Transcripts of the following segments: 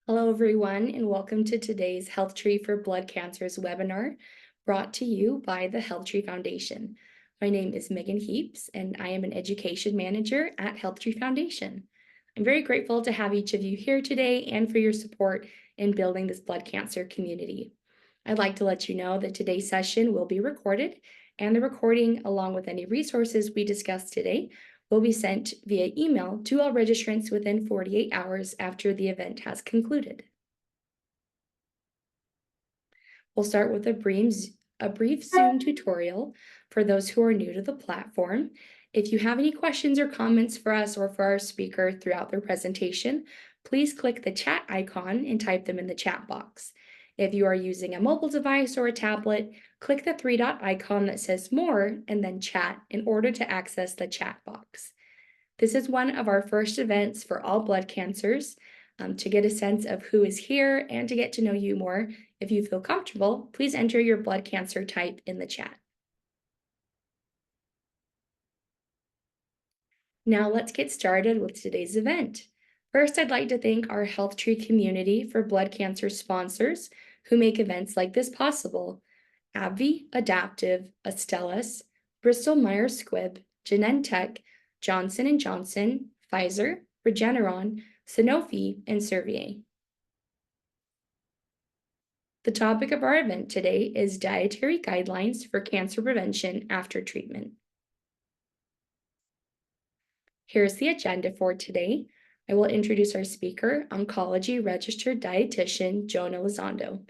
Hello, everyone, and welcome to today's HealthTree for Blood Cancers webinar brought to you by the HealthTree Foundation. My name is Megan Heaps, and I am an education manager at HealthTree Foundation. I'm very grateful to have each of you here today and for your support in building this blood cancer community. I'd like to let you know that today's session will be recorded, and the recording, along with any resources we discussed today, will be sent via email to all registrants within 48 hours after the event has concluded. We'll start with a brief Zoom tutorial for those who are new to the platform. If you have any questions or comments for us or for our speaker throughout their presentation, please click the chat icon and type them in the chat box. If you are using a mobile device or a tablet, click the three-dot icon that says More and then Chat in order to access the chat box. This is one of our first events for all blood cancers. To get a sense of who is here and to get to know you more, if you feel comfortable, please enter your blood cancer type in the chat. Now let's get started with today's event. First, I'd like to thank our HealthTree community for blood cancer sponsors who make events like this possible: AbbVie, Adaptive, Astellas, Bristol Myers Squibb, Genentech, Johnson & Johnson, Pfizer, Regeneron, Sanofi, and Servier. The topic of our event today is dietary guidelines for cancer prevention after treatment. Here's the agenda for today. I will introduce our speaker, oncology registered dietitian, Joan Elizondo.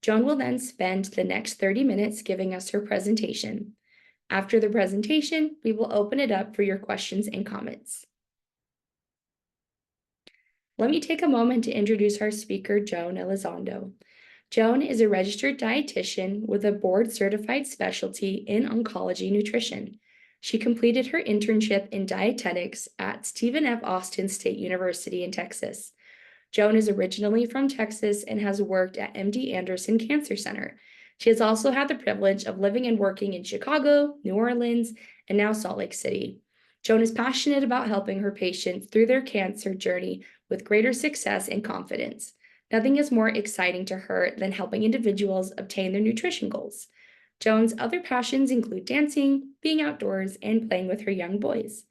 Joan will then spend the next 30 minutes giving us her presentation. After the presentation, we will open it up for your questions and comments. Let me take a moment to introduce our speaker, Joan Elizondo. Joan is a registered dietitian with a board-certified specialty in oncology nutrition. She completed her internship in dietetics at Stephen F. Austin State University in Texas. Joan is originally from Texas and has worked at MD Anderson Cancer Center. She has also had the privilege of living and working in Chicago, New Orleans, and now Salt Lake City. Joan is passionate about helping her patients through their cancer journey with greater success and confidence. Nothing is more exciting to her than helping individuals obtain their nutrition goals. Joan's other passions include dancing, being outdoors, and playing with her young boys.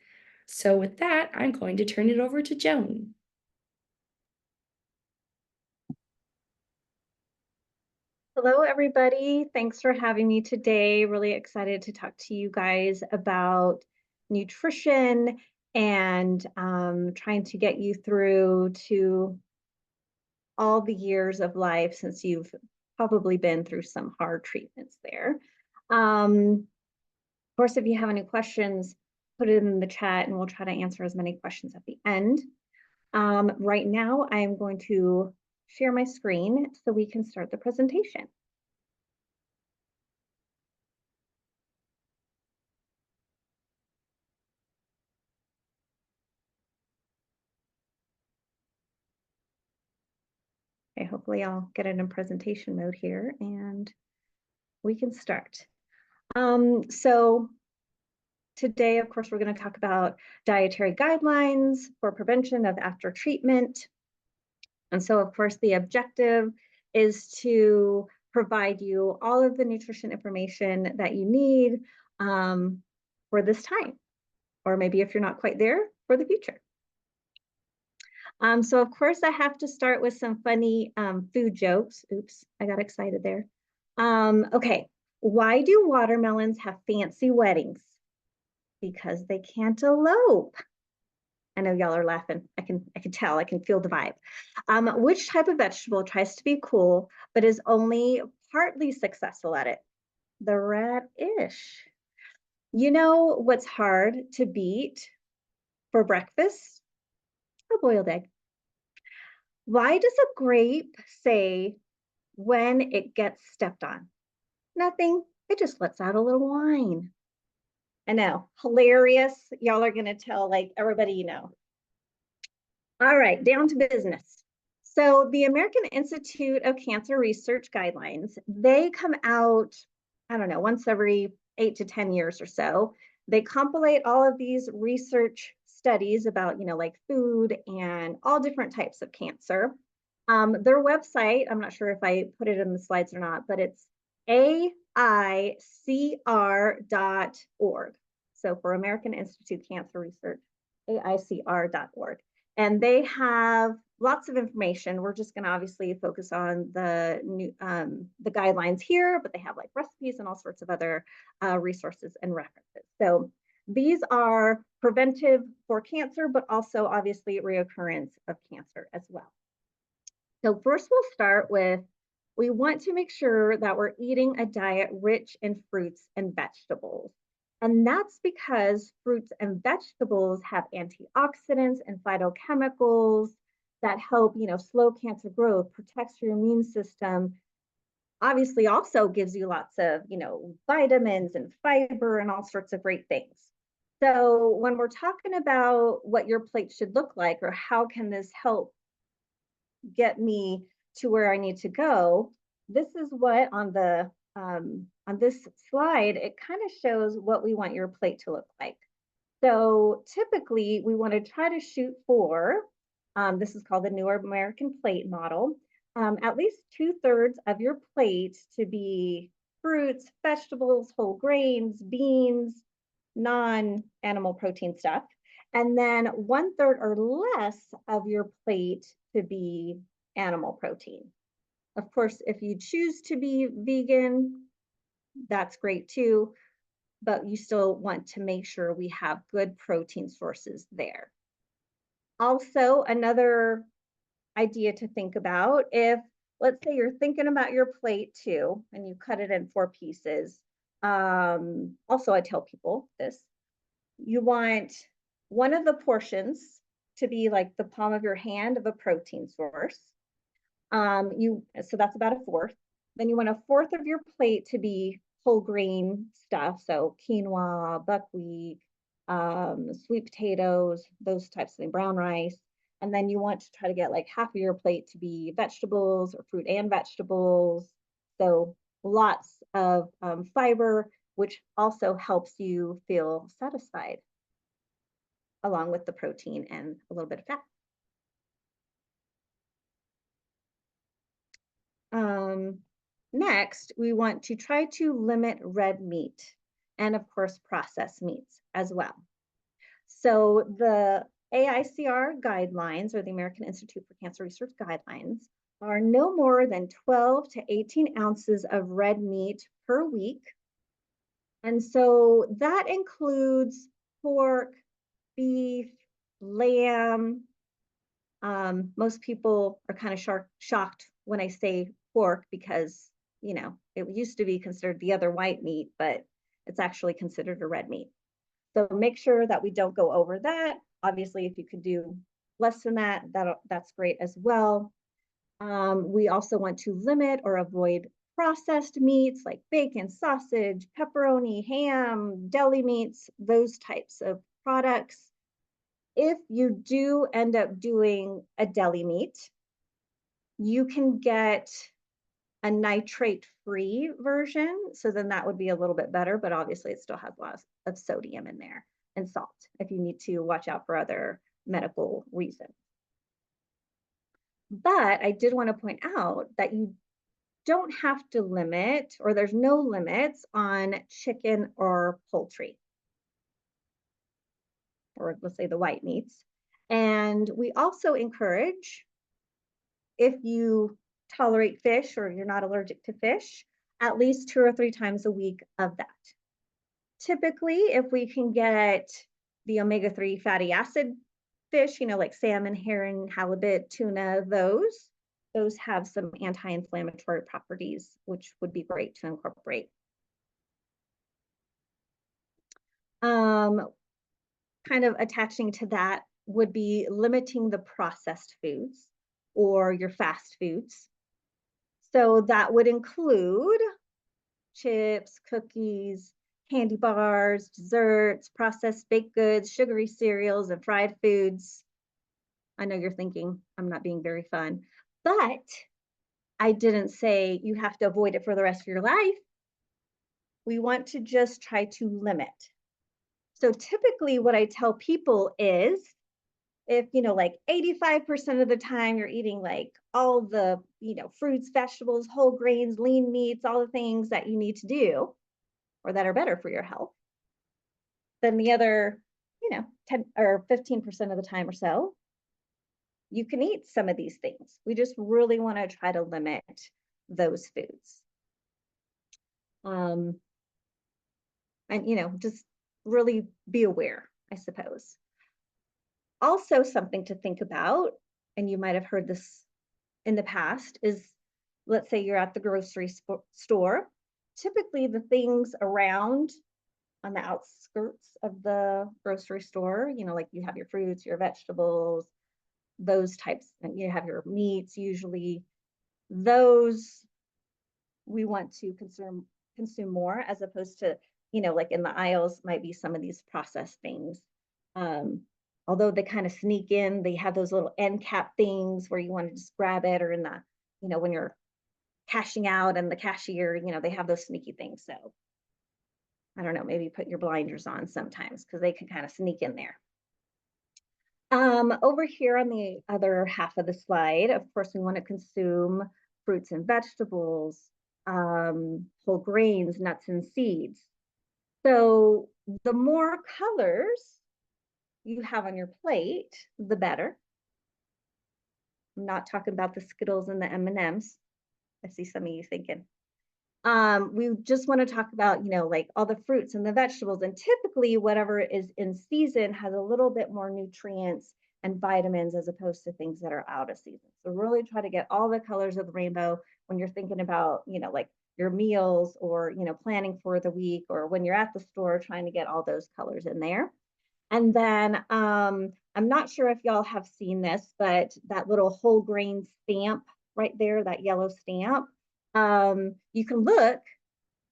So with that, I'm going to turn it over to Joan. Hello, everybody. Thanks for having me today. Really excited to talk to you guys about nutrition and trying to get you through to all the years of life, since you've probably been through some hard treatments there. Of course, if you have any questions, put it in the chat and we'll try to answer as many questions at the end. Right now, I'm going to share my screen so we can start the presentation. Okay, hopefully I'll get it in presentation mode here and we can start. So today, of course, we're going to talk about dietary guidelines for prevention of after treatment. And so, of course, the objective is to provide you all of the nutrition information that you need for this time, or maybe if you're not quite there, for the future. So of course I have to start with some funny food jokes. Oops, I got excited there. Okay, why do watermelons have fancy weddings? Because they can't elope. I know y'all are laughing. I can tell, I can feel the vibe. Which type of vegetable tries to be cool, but is only partly successful at it? The radish. You know what's hard to beat for breakfast? A boiled egg. Why does a grape say when it gets stepped on? Nothing. It just lets out a little wine. I know, hilarious. Y'all are going to tell like everybody you know. All right, down to business. So the American Institute of Cancer Research guidelines, they come out, I don't know, once every 8 to 10 years or so. They compilate all of these research studies about, like food and all different types of cancer. Their website, I'm not sure if I put it in the slides or not, but it's AICR.org. So for American Institute Cancer Research, AICR.org. And they have lots of information. We're just going to obviously focus on the new the guidelines here, but they have like recipes and all sorts of other resources and references. So these are preventive for cancer, but also obviously reoccurrence of cancer as well. So first we'll start with, we want to make sure that we're eating a diet rich in fruits and vegetables. And that's because fruits and vegetables have antioxidants and phytochemicals that help, slow cancer growth, protects your immune system, obviously also gives you lots of, vitamins and fiber and all sorts of great things. So when we're talking about what your plate should look like, or how can this help get me to where I need to go, this is what on this slide, it kind of shows what we want your plate to look like. So typically we want to try to shoot for, this is called the New American Plate model, at least 2/3 of your plate to be fruits, vegetables, whole grains, beans, non-animal protein stuff. And then 1/3 or less of your plate to be animal protein. Of course, if you choose to be vegan, that's great too, but you still want to make sure we have good protein sources there. Also, another idea to think about, if let's say you're thinking about your plate too, and you cut it in 4 pieces. Also, I tell people this, you want one of the portions to be like the palm of your hand of a protein source. So that's about 1/4. Then you want 1/4 of your plate to be whole grain stuff, so quinoa, buckwheat, sweet potatoes, those types of things, brown rice. And then you want to try to get like half of your plate to be vegetables or fruit and vegetables. So lots of fiber, which also helps you feel satisfied, along with the protein and a little bit of fat. Next, we want to try to limit red meat and of course processed meats as well. So the AICR guidelines, or the American Institute for Cancer Research guidelines, are no more than 12 to 18 ounces of red meat per week. And so that includes pork, beef, lamb. Most people are kind of shocked when I say pork because, it used to be considered the other white meat, but it's actually considered a red meat. So make sure that we don't go over that. Obviously, if you could do less than that, that's great as well. We also want to limit or avoid processed meats like bacon, sausage, pepperoni, ham, deli meats, those types of products. If you do end up doing a deli meat, you can get a nitrate-free version. So then that would be a little bit better, but obviously it still has lots of sodium in there and salt if you need to watch out for other medical reasons. But I did want to point out that you don't have to limit, or there's no limits on chicken or poultry, or let's say the white meats. And we also encourage, if you tolerate fish or you're not allergic to fish, at least 2 or 3 times a week of that. Typically, if we can get the omega-3 fatty acid fish, like salmon, herring, halibut, tuna, those have some anti-inflammatory properties, which would be great to incorporate. Kind of attaching to that would be limiting the processed foods or your fast foods. So that would include chips, cookies, candy bars, desserts, processed baked goods, sugary cereals, and fried foods. I know you're thinking I'm not being very fun, but I didn't say you have to avoid it for the rest of your life. We want to just try to limit. So typically what I tell people is, if, like 85% of the time you're eating like all the, fruits, vegetables, whole grains, lean meats, all the things that you need to do or that are better for your health, then the other, 10 or 15% of the time or so, you can eat some of these things. We just really want to try to limit those foods. And, just really be aware, I suppose. Also, something to think about, and you might have heard this in the past, is let's say you're at the grocery store. Typically, the things around on the outskirts of the grocery store, like you have your fruits, your vegetables, those types, and you have your meats usually, those we want to consume more, as opposed to, like in the aisles might be some of these processed things. Although they kind of sneak in, they have those little end cap things where you want to just grab it, or in the, when you're cashing out and the cashier, they have those sneaky things. So I don't know, maybe put your blinders on sometimes because they can kind of sneak in there. Over here on the other half of the slide, of course, we want to consume fruits and vegetables, whole grains, nuts and seeds. So the more colors you have on your plate, the better. I'm not talking about the Skittles and the M&Ms. I see some of you thinking. We just want to talk about, like all the fruits and the vegetables, and typically whatever is in season has a little bit more nutrients and vitamins as opposed to things that are out of season. So really try to get all the colors of the rainbow when you're thinking about, like your meals, or, planning for the week, or when you're at the store, trying to get all those colors in there. And then I'm not sure if y'all have seen this, but that little whole grain stamp right there, that yellow stamp, you can look,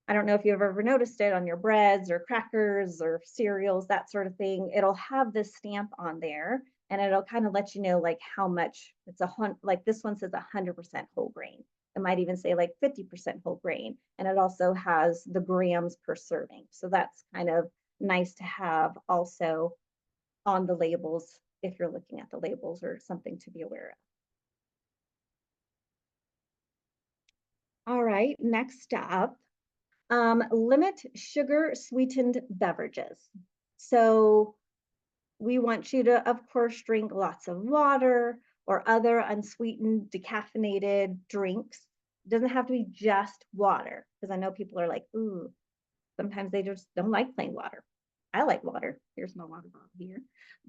I don't know if you've ever noticed it on your breads or crackers or cereals, that sort of thing. It'll have this stamp on there, and it'll kind of let you know like how much it's like this one says 100% whole grain. It might even say like 50% whole grain. And it also has the grams per serving. So that's kind of nice to have also on the labels if you're looking at the labels, or something to be aware of. All right, next up, limit sugar sweetened beverages. So we want you to, of course, drink lots of water or other unsweetened decaffeinated drinks. It doesn't have to be just water, because I know people are like, ooh, sometimes they just don't like plain water. I like water. Here's my water bottle here.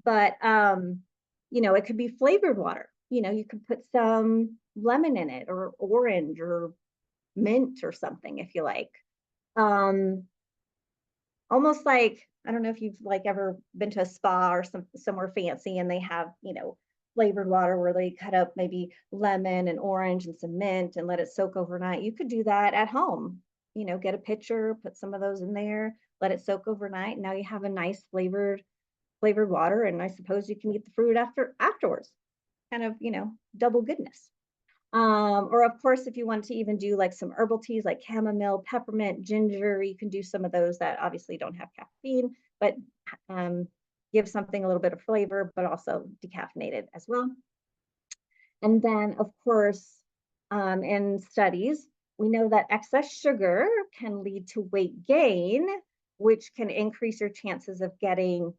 But, it could be flavored water. You could put some lemon in it, or orange, or mint, or something if you like. Almost like, I don't know if you've like ever been to a spa or somewhere fancy, and they have, flavored water where they cut up maybe lemon and orange and some mint and let it soak overnight. You could do that at home. Get a pitcher, put some of those in there, let it soak overnight. Now you have a nice flavored water, and I suppose you can eat the fruit afterwards. Kind of, double goodness. Or of course, if you want to even do like some herbal teas like chamomile, peppermint, ginger, you can do some of those that obviously don't have caffeine, but give something a little bit of flavor, but also decaffeinated as well. And then, of course, in studies, we know that excess sugar can lead to weight gain, which can increase your chances of getting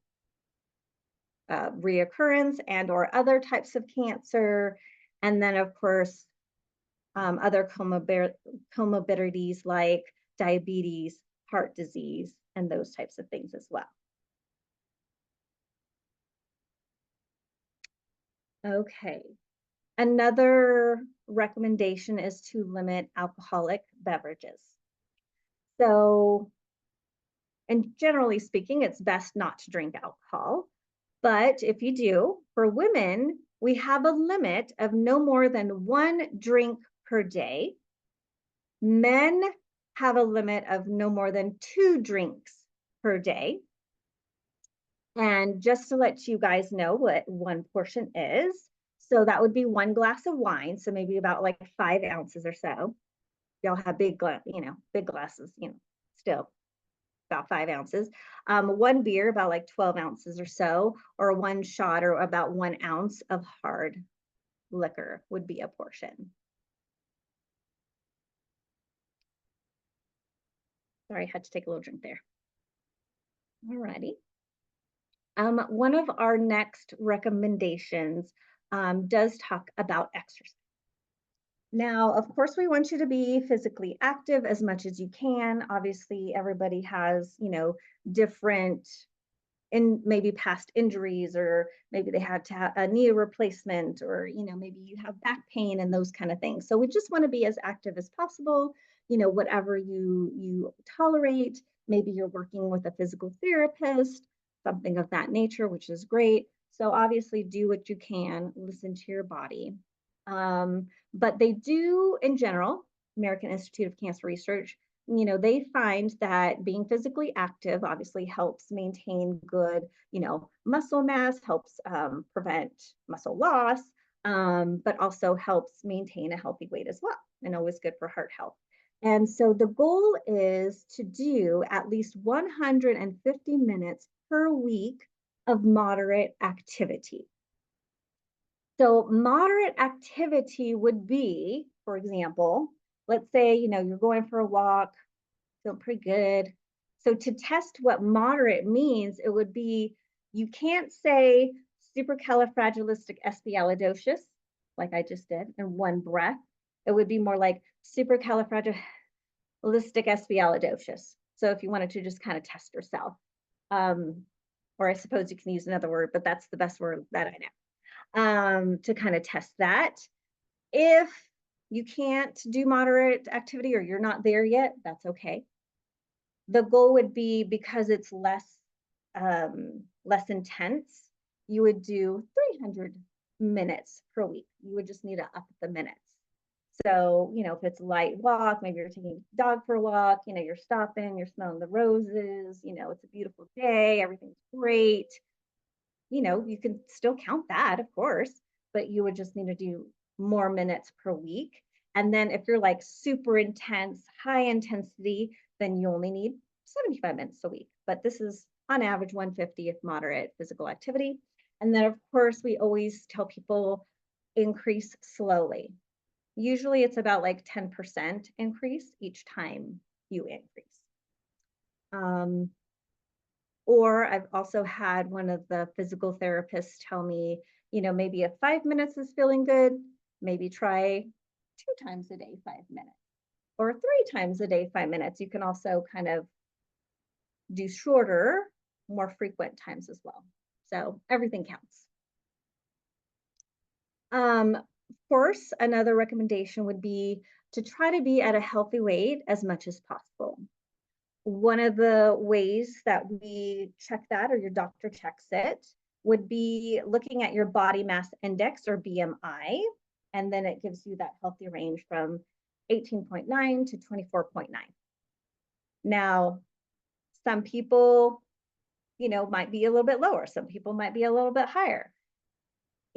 reoccurrence and or other types of cancer. And then, of course, other comorbidities like diabetes, heart disease, and those types of things as well. Okay. Another recommendation is to limit alcoholic beverages. So, and generally speaking, it's best not to drink alcohol. But if you do, for women, we have a limit of no more than 1 drink per day. Men have a limit of no more than 2 drinks per day. And just to let you guys know what 1 portion is, so that would be 1 glass of wine, so maybe about like 5 ounces or so. Y'all have big glasses, still. about 5 ounces. One beer, about like 12 ounces or so, or one shot or about 1 ounce of hard liquor would be a portion. Sorry, I had to take a little drink there. All righty. One of our next recommendations does talk about exercise. Now, of course, we want you to be physically active as much as you can. Obviously, everybody has, different and maybe past injuries, or maybe they had to have a knee replacement, or maybe you have back pain and those kind of things. So we just want to be as active as possible, whatever you tolerate. Maybe you're working with a physical therapist, something of that nature, which is great. So obviously do what you can, listen to your body. But they do, in general, American Institute of Cancer Research, they find that being physically active obviously helps maintain good, muscle mass, helps prevent muscle loss, but also helps maintain a healthy weight as well, and always good for heart health. And so the goal is to do at least 150 minutes per week of moderate activity. So moderate activity would be, for example, let's say, you're going for a walk, feel pretty good. So to test what moderate means, it would be, you can't say supercalifragilisticexpialidocious, like I just did, in one breath. It would be more like supercalifragilisticexpialidocious. So if you wanted to just kind of test yourself, or I suppose you can use another word, but that's the best word that I know. To kind of test that. If you can't do moderate activity or you're not there yet, that's okay. The goal would be, because it's less intense, you would do 300 minutes per week. You would just need to up the minutes. So, if it's a light walk, maybe you're taking a dog for a walk, you're stopping, you're smelling the roses, it's a beautiful day, everything's great. You can still count that, of course, but you would just need to do more minutes per week. And then if you're like super intense, high intensity, then you only need 75 minutes a week. But this is on average 150 if moderate physical activity. And then, of course, we always tell people increase slowly. Usually it's about like 10% increase each time you increase. Or I've also had one of the physical therapists tell me, maybe if 5 minutes is feeling good, maybe try 2 times a day, 5 minutes, or 3 times a day, 5 minutes. You can also kind of do shorter, more frequent times as well. So everything counts. Of course, another recommendation would be to try to be at a healthy weight as much as possible. One of the ways that we check that, or your doctor checks it, would be looking at your body mass index, or BMI, and then it gives you that healthy range from 18.9 to 24.9. Now, some people, might be a little bit lower. Some people might be a little bit higher.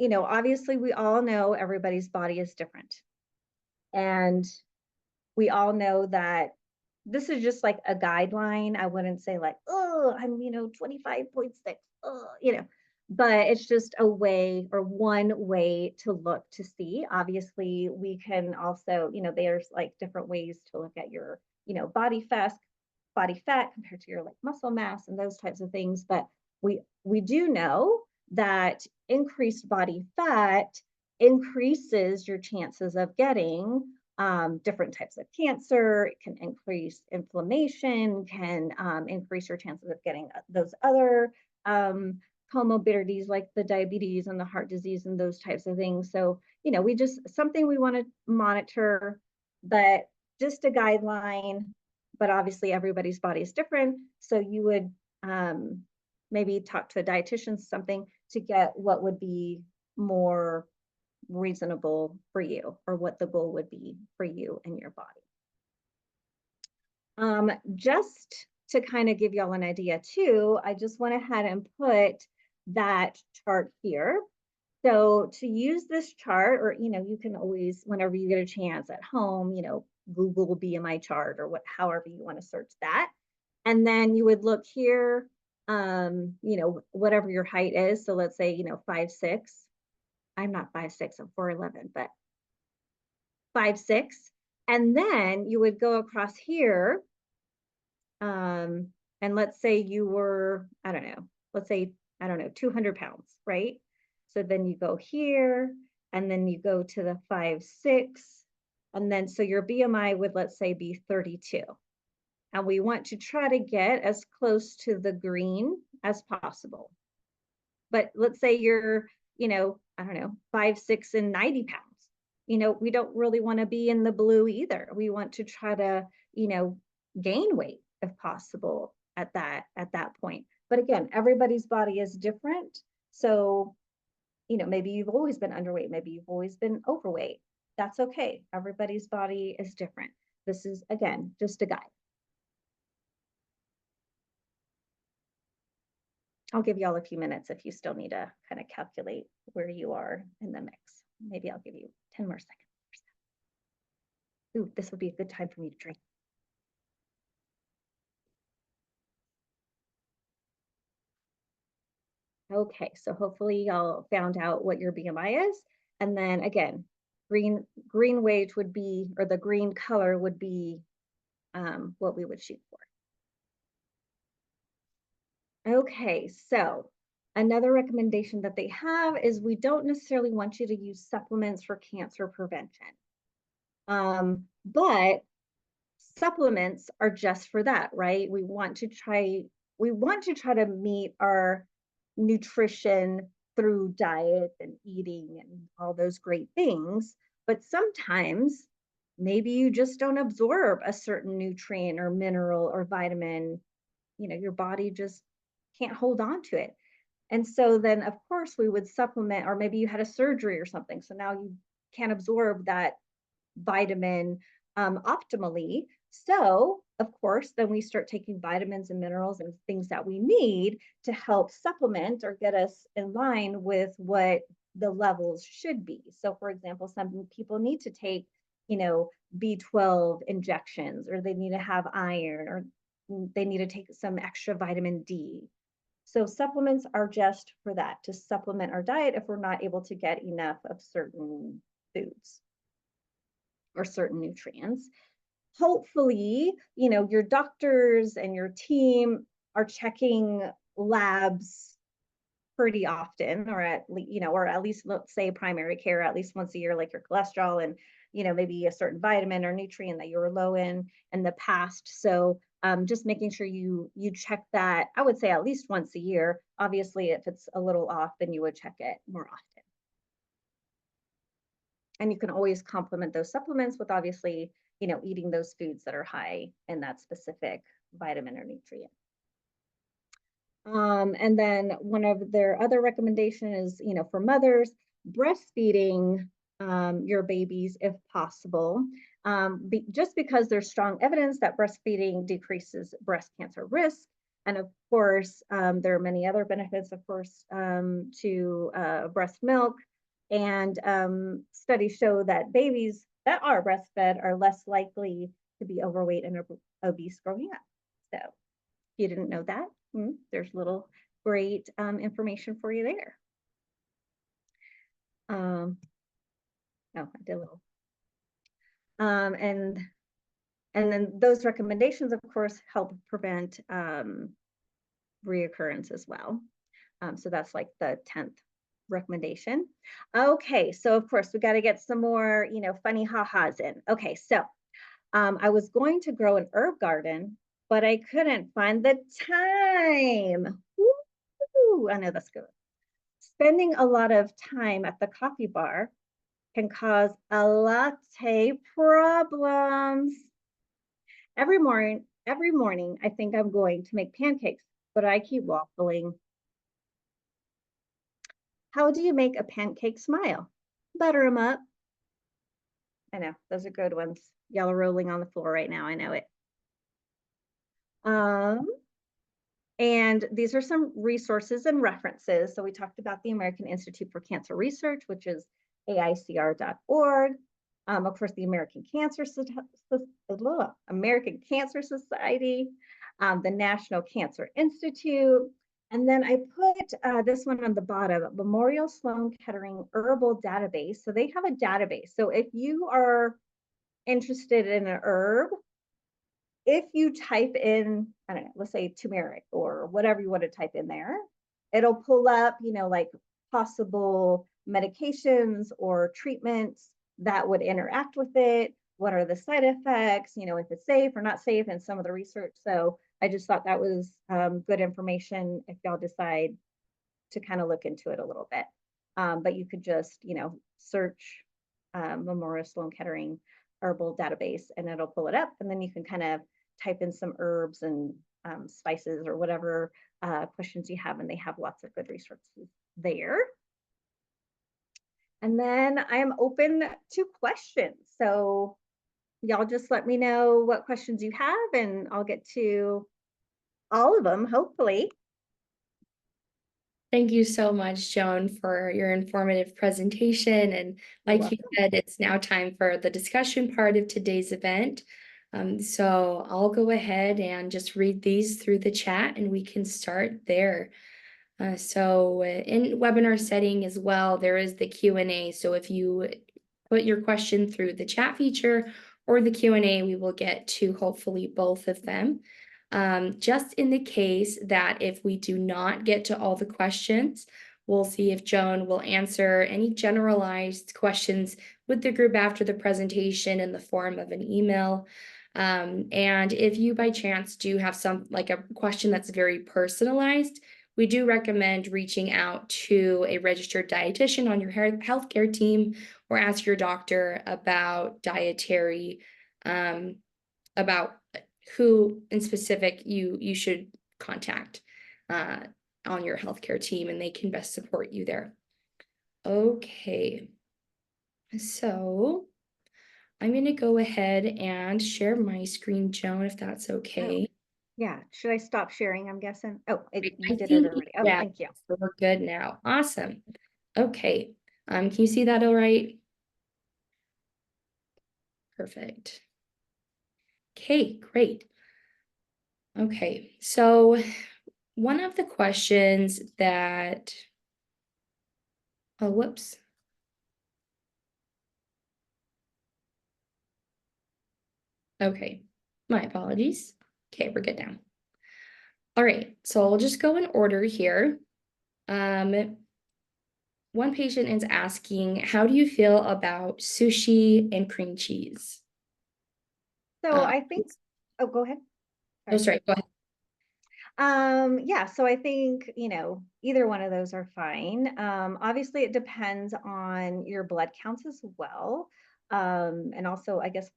Obviously, we all know everybody's body is different. And we all know that this is just like a guideline. I wouldn't say like, oh, I'm, 25.6, but it's just a way, or one way to look to see. Obviously, we can also, there's like different ways to look at your, body fat compared to your like muscle mass and those types of things. But we do know that increased body fat increases your chances of getting different types of cancer. It can increase inflammation, can increase your chances of getting those other comorbidities like the diabetes and the heart disease and those types of things. So, something we want to monitor, but just a guideline. But obviously everybody's body is different. So you would maybe talk to a dietitian, something, to get what would be more reasonable for you, or what the goal would be for you and your body. Just to kind of give y'all an idea too, I just went ahead and put that chart here. So to use this chart, or you can always, whenever you get a chance at home, Google BMI chart, or however you want to search that. And then you would look here, whatever your height is. So let's say, 5'6". I'm not 5'6", I'm 4'11", but 5'6". And then you would go across here, and let's say you were, I don't know, let's say, I don't know, 200 pounds, right? So then you go here, and then you go to the 5'6", and then so your BMI would, let's say, be 32. And we want to try to get as close to the green as possible. But let's say you're, I don't know, 5'6" and 90 pounds. We don't really want to be in the blue either. We want to try to, gain weight if possible at that point. But again, everybody's body is different. So, maybe you've always been underweight, maybe you've always been overweight. That's okay. Everybody's body is different. This is, again, just a guide. I'll give y'all a few minutes if you still need to kind of calculate where you are in the mix. Maybe I'll give you 10 more seconds. Ooh, this would be a good time for me to drink. Okay, so hopefully y'all found out what your BMI is. And then again, green weight would be, or the green color would be what we would shoot for. Okay, so another recommendation that they have is we don't necessarily want you to use supplements for cancer prevention. But supplements are just for that, right? We want to try to meet our nutrition through diet and eating and all those great things. But sometimes maybe you just don't absorb a certain nutrient or mineral or vitamin. Your body just can't hold on to it. And so then, of course, we would supplement, or maybe you had a surgery or something. So now you can't absorb that vitamin optimally. So, of course, then we start taking vitamins and minerals and things that we need to help supplement or get us in line with what the levels should be. So, for example, some people need to take, B12 injections, or they need to have iron, or they need to take some extra vitamin D. So supplements are just for that, to supplement our diet if we're not able to get enough of certain foods or certain nutrients. Hopefully, your doctors and your team are checking labs pretty often, or at least let's say primary care at least once a year, like your cholesterol and maybe a certain vitamin or nutrient that you were low in the past. So just making sure you check that. I would say at least once a year. Obviously, if it's a little off, then you would check it more often. And you can always complement those supplements with obviously, eating those foods that are high in that specific vitamin or nutrient. And then one of their other recommendations is, for mothers, breastfeeding your babies if possible, just because there's strong evidence that breastfeeding decreases breast cancer risk. And of course, there are many other benefits, of course, to breast milk. And studies show that babies that are breastfed are less likely to be overweight and obese growing up. So if you didn't know that, there's little great information for you there. Oh, I did a little. And then those recommendations, of course, help prevent reoccurrence as well. So that's like the 10th recommendation. Okay, so of course we got to get some more, funny ha-has in. Okay, so I was going to grow an herb garden, but I couldn't find the time. Woo! I know that's good. Spending a lot of time at the coffee bar can cause a latte problems. Every morning, I think I'm going to make pancakes, but I keep waffling. How do you make a pancake smile? Butter them up. I know, those are good ones. Y'all are rolling on the floor right now, I know it. And these are some resources and references. So we talked about the American Institute for Cancer Research, which is AICR.org. Of course, the American Cancer Society, the National Cancer Institute. And then I put this one on the bottom, Memorial Sloan Kettering Herbal Database. So they have a database. So if you are interested in an herb, if you type in, I don't know, let's say turmeric or whatever you want to type in there, it'll pull up, like possible medications or treatments that would interact with it. What are the side effects, if it's safe or not safe, and some of the research. So I just thought that was good information if y'all decide to kind of look into it a little bit. But you could just, search Memorial Sloan Kettering herbal database and it'll pull it up. And then you can kind of type in some herbs and spices or whatever questions you have. And they have lots of good resources there. And then I am open to questions. So y'all just let me know what questions you have and I'll get to all of them, hopefully. Thank you so much, Joan, for your informative presentation. And like you said, it's now time for the discussion part of today's event. So I'll go ahead and just read these through the chat and we can start there. So in webinar setting as well, there is the Q&A. So if you put your question through the chat feature or the Q&A, we will get to hopefully both of them. Just in the case that if we do not get to all the questions, we'll see if Joan will answer any generalized questions with the group after the presentation in the form of an email. And if you by chance do have like a question that's very personalized, we do recommend reaching out to a registered dietitian on your healthcare team or ask your doctor about dietary, about who in specific you should contact on your healthcare team, and they can best support you there. Okay, so I'm going to go ahead and share my screen, Joan, if that's okay. Oh, yeah, should I stop sharing, I'm guessing? Oh, you did it already. Oh, yeah, thank you. so we're good now. Awesome. Okay, can you see that all right? Perfect. Okay, great. Okay, so one of the questions that, oh, whoops. Okay, my apologies. Okay, we're good now. All right, so I'll just go in order here. One patient is asking, how do you feel about sushi and cream cheese? So I think, oh, go ahead. Oh, sorry, go ahead. Yeah, so I think, either one of those are fine. Obviously it depends on your blood counts as well. And also, I guess,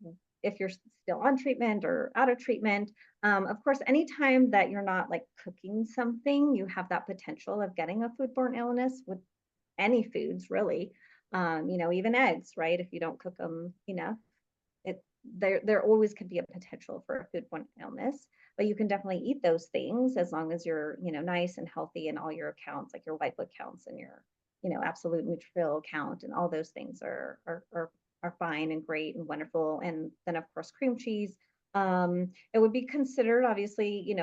if you're still on treatment or out of treatment. Of course, anytime that you're not like cooking something, you have that potential of getting a foodborne illness with any foods, really. Even eggs, right? If you don't cook them enough, there always could be a potential for a foodborne illness. But you can definitely eat those things as long as you're, nice and healthy in all your accounts, like your white blood counts and your, absolute neutrophil count, and all those things are fine and great and wonderful. And then of course cream cheese, it would be considered obviously,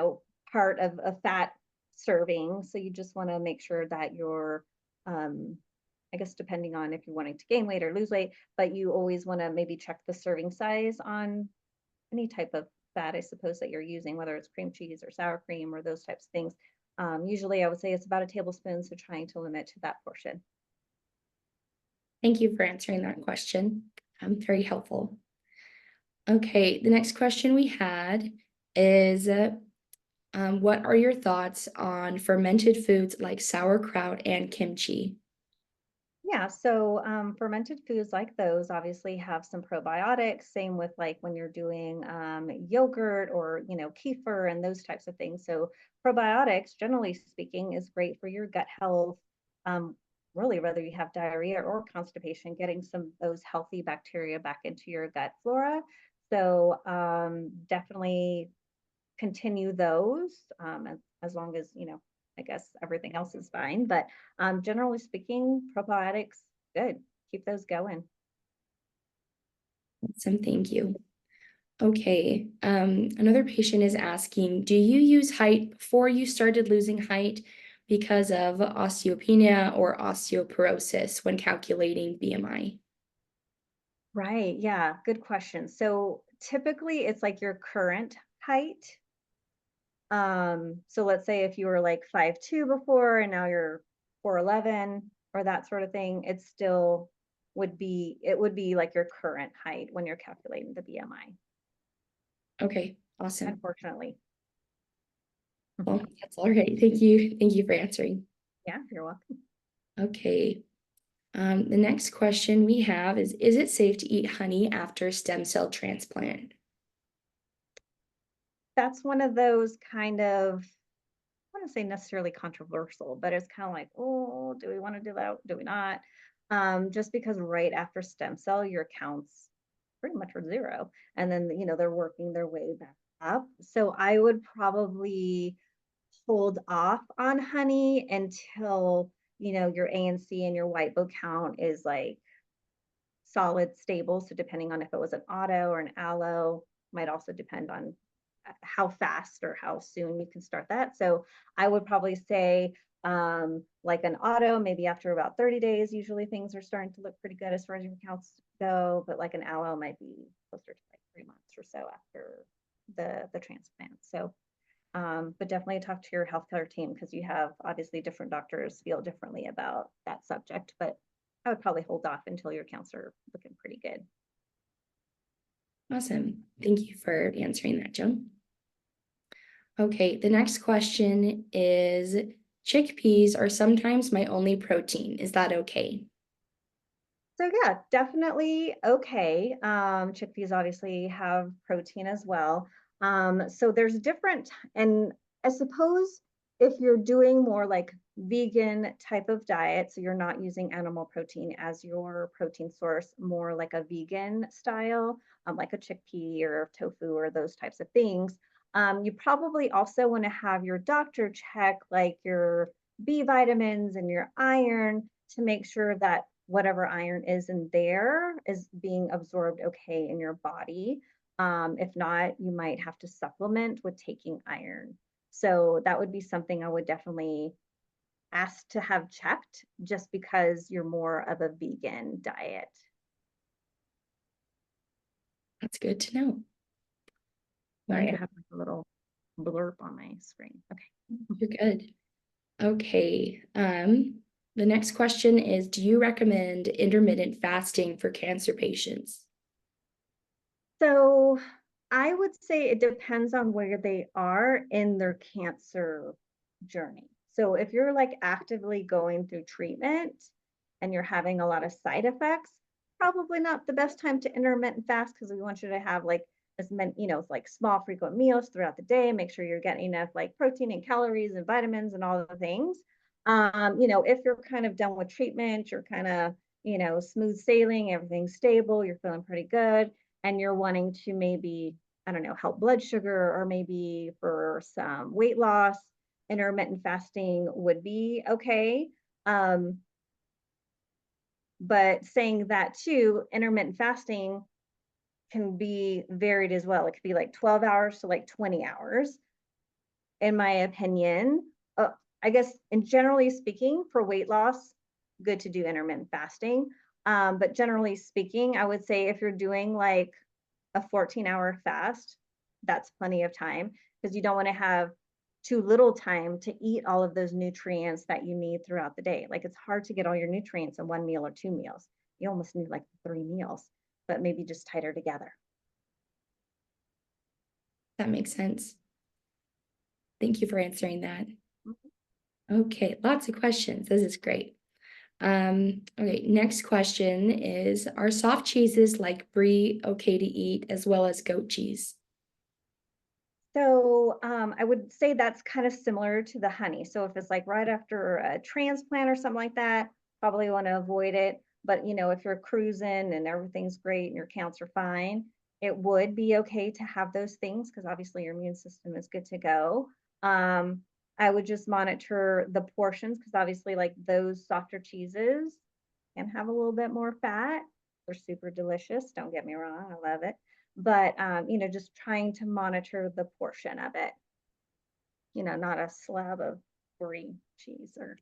part of a fat serving. So you just want to make sure that you're, I guess depending on if you're wanting to gain weight or lose weight, but you always want to maybe check the serving size on any type of fat, I suppose, that you're using, whether it's cream cheese or sour cream or those types of things. Usually I would say it's about a tablespoon, so trying to limit to that portion. Thank you for answering that question. Very helpful. Okay, the next question we had is, what are your thoughts on fermented foods like sauerkraut and kimchi? Yeah, so fermented foods like those obviously have some probiotics. Same with like when you're doing yogurt or kefir and those types of things. So probiotics, generally speaking, is great for your gut health. Really, whether you have diarrhea or constipation, getting some of those healthy bacteria back into your gut flora. So definitely continue those as long as I guess everything else is fine. But generally speaking, probiotics, good. Keep those going. Awesome, thank you. Okay. Another patient is asking, do you use height before you started losing height because of osteopenia or osteoporosis when calculating BMI? Right. Yeah. Good question. So typically it's like your current height. So let's say if you were like 5'2" before and now you're 4'11" or that sort of thing, it would be like your current height when you're calculating the BMI, Okay, awesome. unfortunately. Well, that's all right. Thank you. Thank you for answering. Yeah, you're welcome. Okay. The next question we have is it safe to eat honey after stem cell transplant? That's one of those kind of, I want to say necessarily controversial, but it's kind of like, oh, do we want to do that? Do we not? Just because right after stem cell, your counts pretty much are zero. And then, they're working their way back up. So I would probably hold off on honey until, your ANC and your white bone count is like solid stable. So depending on if it was an auto or an allo, might also depend on how fast or how soon you can start that. So I would probably say like an auto, maybe after about 30 days, usually things are starting to look pretty good as far as your counts go, but like an allo might be closer to like 3 months or so after the transplant. So but definitely talk to your healthcare team because you have obviously different doctors feel differently about that subject, but I would probably hold off until your counts are looking pretty good. Awesome. Thank you for answering that, Joan. Okay, the next question is chickpeas are sometimes my only protein. Is that okay? So yeah, definitely okay. Chickpeas obviously have protein as well. So there's different, and I suppose if you're doing more like vegan type of diet, so you're not using animal protein as your protein source, more like a vegan style, like a chickpea or tofu or those types of things. You probably also want to have your doctor check like your B vitamins and your iron to make sure that whatever iron is in there is being absorbed okay in your body. If not, you might have to supplement with taking iron. So that would be something I would definitely ask to have checked just because you're more of a vegan diet. That's good to know. Sorry, I Wonderful. have like a little blurb on my screen. Okay. You're good. Okay. The next question is, do you recommend intermittent fasting for cancer patients? So I would say it depends on where they are in their cancer journey. So if you're like actively going through treatment and you're having a lot of side effects, probably not the best time to intermittent fast because we want you to have like as many, like small frequent meals throughout the day. Make sure you're getting enough like protein and calories and vitamins and all the things. If you're kind of done with treatment, you're kind of, smooth sailing, everything's stable, you're feeling pretty good and you're wanting to maybe, I don't know, help blood sugar or maybe for some weight loss, intermittent fasting would be okay. Um, but saying that too, intermittent fasting can be varied as well. It could be like 12 hours to like 20 hours, in my opinion. I guess, and generally speaking, for weight loss, good to do intermittent fasting. But generally speaking, I would say if you're doing like a 14-hour fast, that's plenty of time because you don't want to have too little time to eat all of those nutrients that you need throughout the day. Like it's hard to get all your nutrients in one meal or two meals. You almost need like 3 meals, but maybe just tighter together. That makes sense. Thank you for answering that. Mhm. Okay, lots of questions. This is great. Okay, next question is, are soft cheeses like brie okay to eat as well as goat cheese? So I would say that's kind of similar to the honey. So if it's like right after a transplant or something like that, probably want to avoid it. But if you're cruising and everything's great and your counts are fine, it would be okay to have those things because obviously your immune system is good to go. Um, I would just monitor the portions because obviously like those softer cheeses can have a little bit more fat. They're super delicious. Don't get me wrong, I love it. but just trying to monitor the portion of it, not a slab of brie cheese or,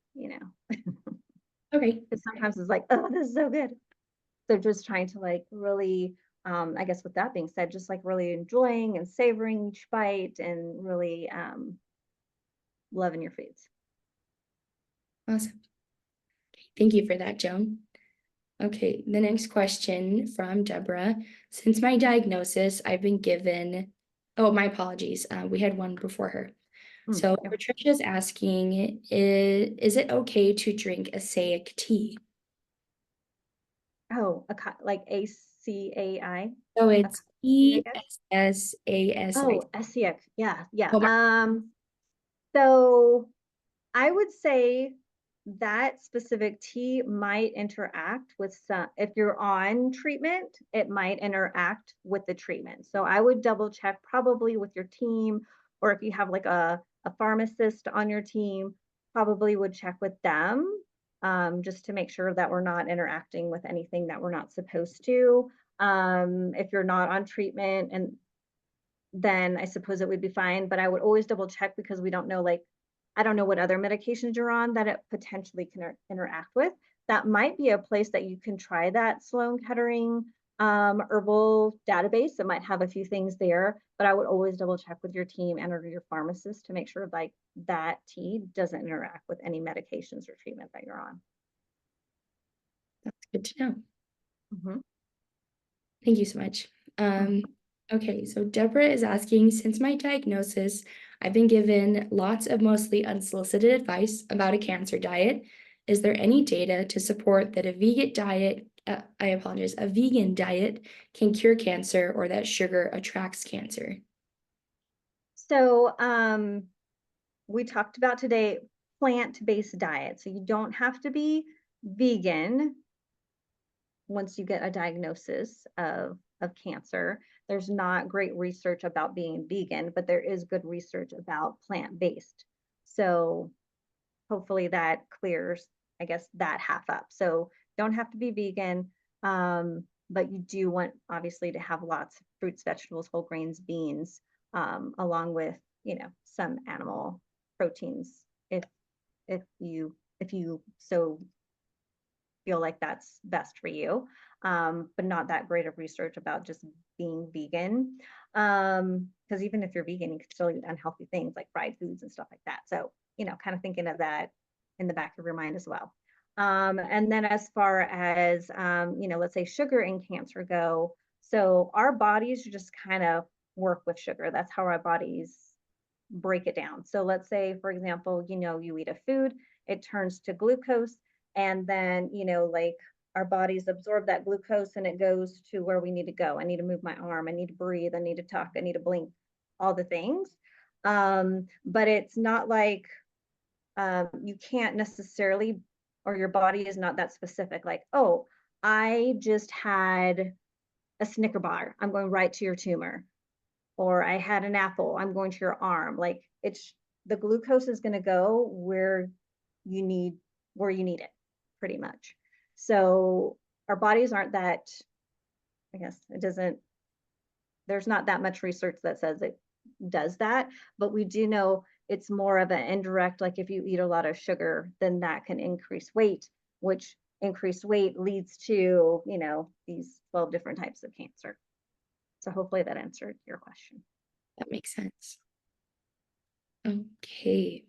Okay. because sometimes it's like, oh, this is so good. So just trying to like really, I guess with that being said, just like really enjoying and savoring each bite and really loving your foods. Awesome. Thank you for that, Joan. Okay, the next question from Deborah. Since my diagnosis, I've been given, oh, my apologies. We had one before her. So Yeah. Patricia's asking, is it okay to drink acidic tea? Oh, like ACAI. So A it's tea, I guess. ESSASI. Oh, ASIC. Yeah, yeah. Oh, my, So I would say that specific tea might interact with some, if you're on treatment, it might interact with the treatment. So I would double check probably with your team, or if you have like a pharmacist on your team, probably would check with them just to make sure that we're not interacting with anything that we're not supposed to. If you're not on treatment, and then I suppose it would be fine, but I would always double check because we don't know, like, I don't know what other medications you're on that it potentially can interact with. That might be a place that you can try that Sloan Kettering herbal database. It might have a few things there, but I would always double check with your team and or your pharmacist to make sure like that tea doesn't interact with any medications or treatment that you're on. that's good to know. Mhm. Thank you so much. Mm. Okay, so Deborah is asking, since my diagnosis, I've been given lots of mostly unsolicited advice about a cancer diet. Is there any data to support that a vegan diet, I apologize, a vegan diet can cure cancer or that sugar attracts cancer? So we talked about today plant-based diet. So you don't have to be vegan once you get a diagnosis of cancer. There's not great research about being vegan, but there is good research about plant-based. So hopefully that clears, I guess, that half up. So don't have to be vegan, but you do want obviously to have lots of fruits, vegetables, whole grains, beans, along with some animal proteins if if you so feel like that's best for you, but not that great of research about just being vegan. Because even if you're vegan, you can still eat unhealthy things like fried foods and stuff like that. So, kind of thinking of that in the back of your mind as well. And then as far as, let's say sugar and cancer go, so our bodies just kind of work with sugar. That's how our bodies break it down. So let's say, for example, you eat a food, it turns to glucose, and then, like our bodies absorb that glucose and it goes to where we need to go. I need to move my arm, I need to breathe, I need to talk, I need to blink, all the things. But it's not like you can't necessarily, or your body is not that specific, like, oh, I just had a Snicker bar, I'm going right to your tumor, or I had an apple, I'm going to your arm. Like it's the glucose is going to go you need where you need it, pretty much. So our bodies aren't that, I guess it doesn't, there's not that much research that says it does that, but we do know it's more of an indirect, like if you eat a lot of sugar, then that can increase weight, which increased weight leads to, these 12 different types of cancer. So hopefully that answered your question. That makes sense. Okay.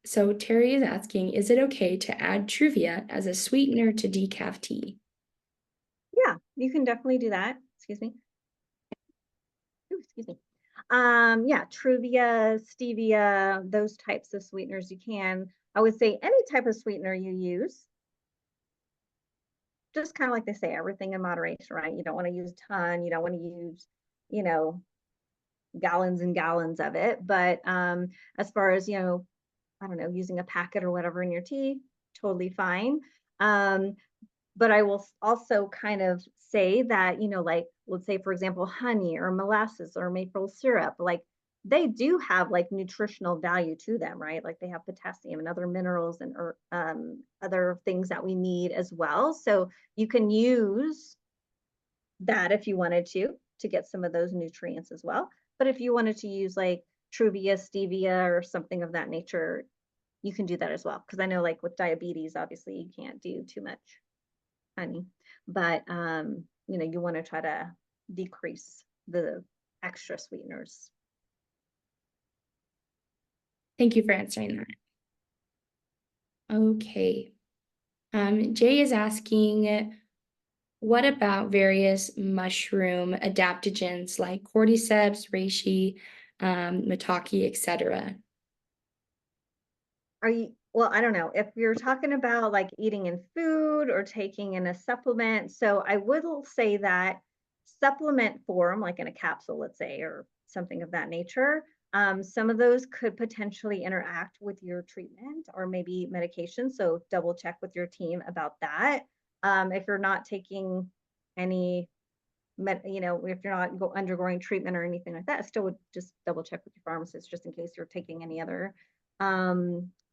So Terry is asking, is it okay to add Truvia as a sweetener to decaf tea? Yeah, you can definitely do that. Excuse me. Ooh, excuse me. Yeah, Truvia, stevia, those types of sweeteners you can. I would say any type of sweetener you use, just kind of like they say, everything in moderation, right? You don't want to use a ton, you don't want to use, you know, gallons and gallons of it. But as far as, I don't know, using a packet or whatever in your tea, totally fine. But I will also kind of say that, like, let's say, for example, honey or molasses or maple syrup, like they do have like nutritional value to them, right? Like they have potassium and other minerals and other things that we need as well. So you can use that if you wanted to get some of those nutrients as well. But if you wanted to use like Truvia, stevia, or something of that nature, you can do that as well. Because I know like with diabetes, obviously you can't do too much honey, but you want to try to decrease the extra sweeteners. Thank you for answering that. Okay. Jay is asking, what about various mushroom adaptogens like cordyceps, reishi, maitake, etc.? Well, I don't know if you're talking about like eating in food or taking in a supplement. So I would say that supplement form, like in a capsule, let's say, or something of that nature, some of those could potentially interact with your treatment or maybe medication. So double check with your team about that. If you're not taking any if you're not undergoing treatment or anything like that, still would just double check with your pharmacist just in case you're taking any other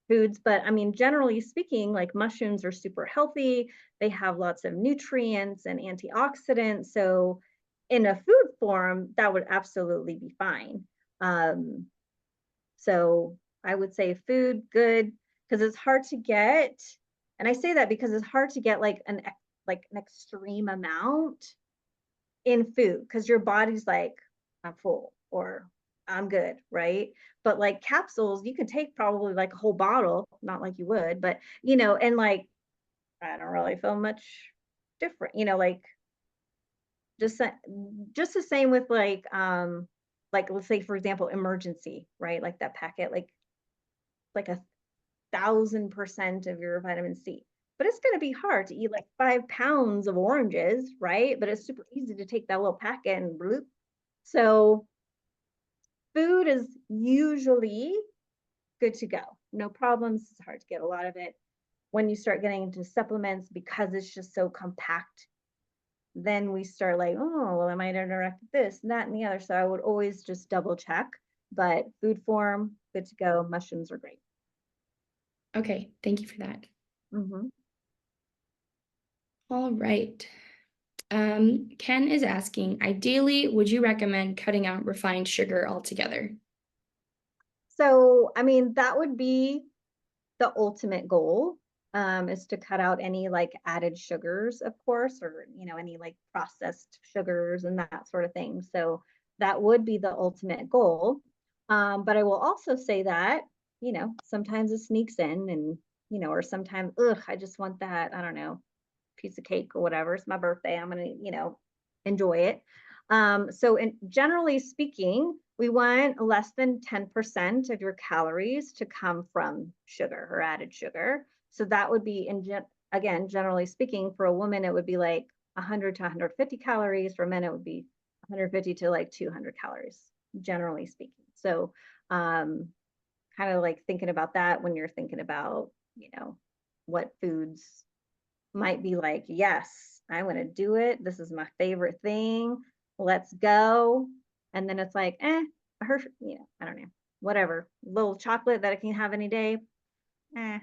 foods. But I mean, generally speaking, like mushrooms are super healthy. They have lots of nutrients and antioxidants. So in a food form, that would absolutely be fine. So I would say food, good, because it's hard to get. And I say that because it's hard to get like an extreme amount in food because your body's like, I'm full or I'm good, right? But like capsules, you can take probably like a whole bottle, not like you would, but and like I don't really feel much different, like just just the same with like let's say for example emergency, right? Like that packet, like 1,000% of your vitamin C. But it's going to be hard to eat like 5 pounds of oranges, right? But it's super easy to take that little packet and bloop. So food is usually good to go. No problems. It's hard to get a lot of it. When you start getting into supplements, because it's just so compact, then we start like, oh, well, I might interact with this and that and the other. So I would always just double check. But food form, good to go. Mushrooms are great. Okay, thank you for that. Mm-hmm. All right. Ken is asking, ideally, would you recommend cutting out refined sugar altogether? So, I mean, that would be the ultimate goal, is to cut out any like added sugars, of course, or, any like processed sugars and that sort of thing. So that would be the ultimate goal. But I will also say that, sometimes it sneaks in and, or sometimes, ugh, I just want that, I don't know, piece of cake or whatever. It's my birthday. I'm going to, enjoy it. So generally speaking, we want less than 10% of your calories to come from sugar or added sugar. So that would be, again, generally speaking, for a woman, it would be like 100 to 150 calories. For men, it would be 150 to like 200 calories, generally speaking. So kind of like thinking about that when you're thinking about, what foods might be like, yes, I want to do it. This is my favorite thing. Let's go. And then it's like, I don't know, whatever. Little chocolate that I can have any day. Eh.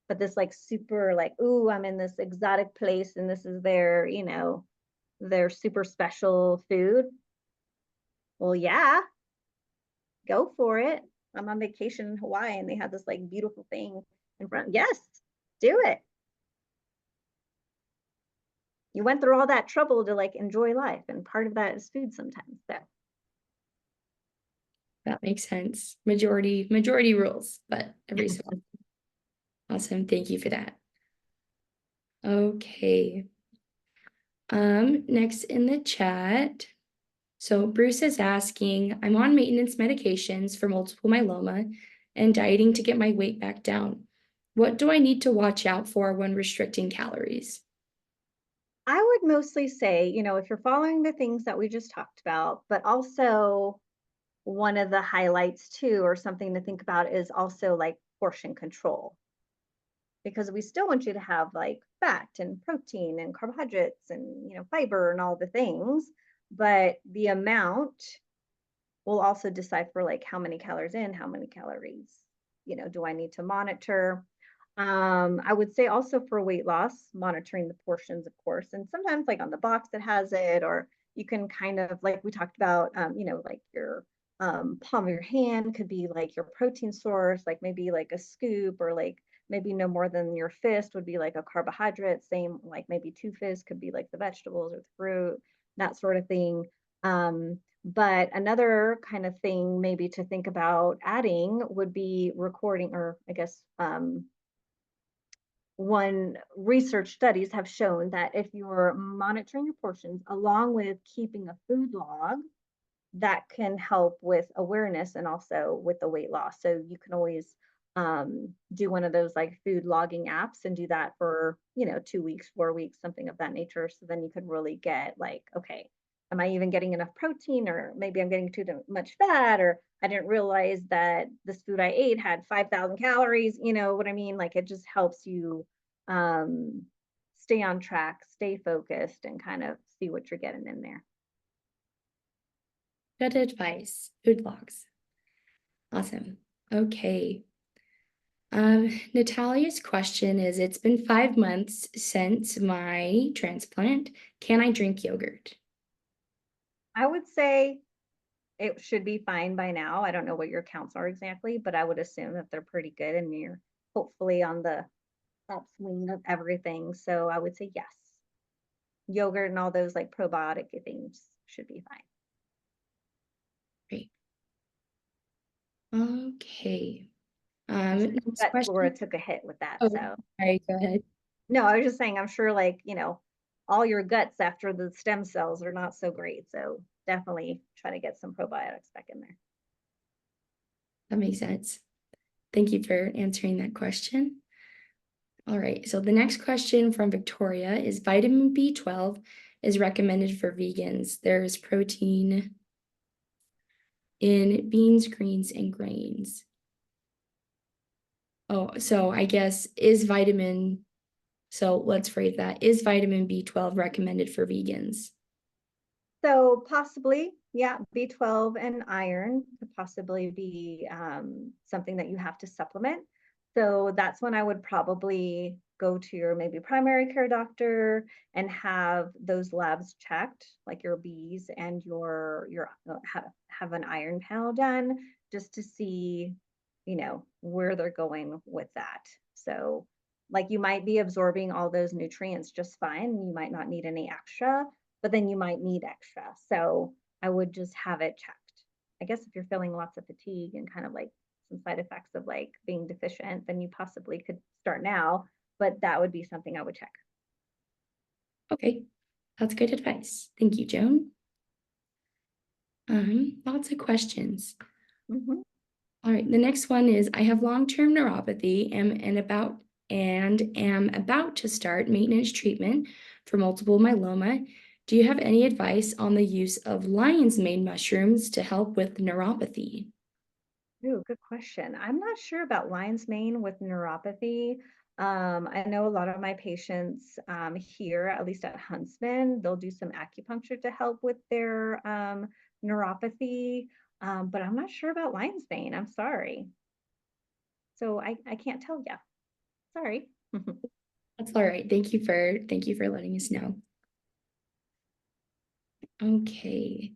But this like super like, ooh, I'm in this exotic place and this is their super special food. Well, yeah, go for it. I'm on vacation in Hawaii and they had this like beautiful thing in front. Yes, do it. You went through all that trouble to like enjoy life, and part of that is food sometimes. So That makes sense. Majority rules, but every so often. Awesome. Thank you for that. Okay. Next in the chat. So Bruce is asking, I'm on maintenance medications for multiple myeloma and dieting to get my weight back down. What do I need to watch out for when restricting calories? I would mostly say, if you're following the things that we just talked about, but also one of the highlights too, or something to think about is also like portion control. Because we still want you to have like fat and protein and carbohydrates and fiber and all the things, but the amount will also decide for like how many calories in, how many calories, do I need to monitor? I would say also for weight loss, monitoring the portions, of course, and sometimes like on the box it has it, or you can kind of like we talked about, like your palm of your hand could be like your protein source, like maybe like a scoop, or like maybe no more than your fist would be like a carbohydrate. Same, like maybe two fists could be like the vegetables or the fruit, that sort of thing. But another kind of thing maybe to think about adding would be recording, or I guess one research studies have shown that if you're monitoring your portions along with keeping a food log, that can help with awareness and also with the weight loss. So you can always do one of those like food logging apps and do that for, 2 weeks, 4 weeks, something of that nature. So then you could really get like, okay, am I even getting enough protein, or maybe I'm getting too much fat, or I didn't realize that this food I ate had 5,000 calories. You know what I mean? Like it just helps you um, stay on track, stay focused, and kind of see what you're getting in there. Good advice. Food logs. Awesome. Okay. Natalia's question is, it's been 5 months since my transplant. Can I drink yogurt? I would say it should be fine by now. I don't know what your counts are exactly, but I would assume that they're pretty good and you're hopefully on the upswing of everything. So I would say yes. Yogurt and all those like probiotic things should be fine. Great. Okay. I'm sure Next gut flora question. took a hit with that. Oh, So sorry, go ahead. no, I was just saying, I'm sure like, all your guts after the stem cells are not so great. So definitely try to get some probiotics back in there. That makes sense. Thank you for answering that question. All right, so the next question from Victoria is, vitamin B12 is recommended for vegans. There's protein in beans, greens, and grains. Oh, so I guess so let's phrase that. Is vitamin B12 recommended for vegans? So possibly, yeah, B12 and iron could possibly be something that you have to supplement. So that's when I would probably go to your maybe primary care doctor and have those labs checked, like your Bs and have an iron panel done, just to see, where they're going with that. So like you might be absorbing all those nutrients just fine. You might not need any extra, but then you might need extra. So I would just have it checked. I guess if you're feeling lots of fatigue and kind of like some side effects of like being deficient, then you possibly could start now, but that would be something I would check. Okay, that's good advice. Thank you, Joan. Lots of questions. Mm-hmm. All right, the next one is, I have long-term neuropathy and am about to start maintenance treatment for multiple myeloma. Do you have any advice on the use of lion's mane mushrooms to help with neuropathy? Ooh, good question. I'm not sure about lion's mane with neuropathy. I know a lot of my patients here, at least at Huntsman, they'll do some acupuncture to help with their neuropathy, but I'm not sure about lion's mane. I'm sorry. So I can't tell you. Sorry. That's all right. Thank you for letting us know. Okay.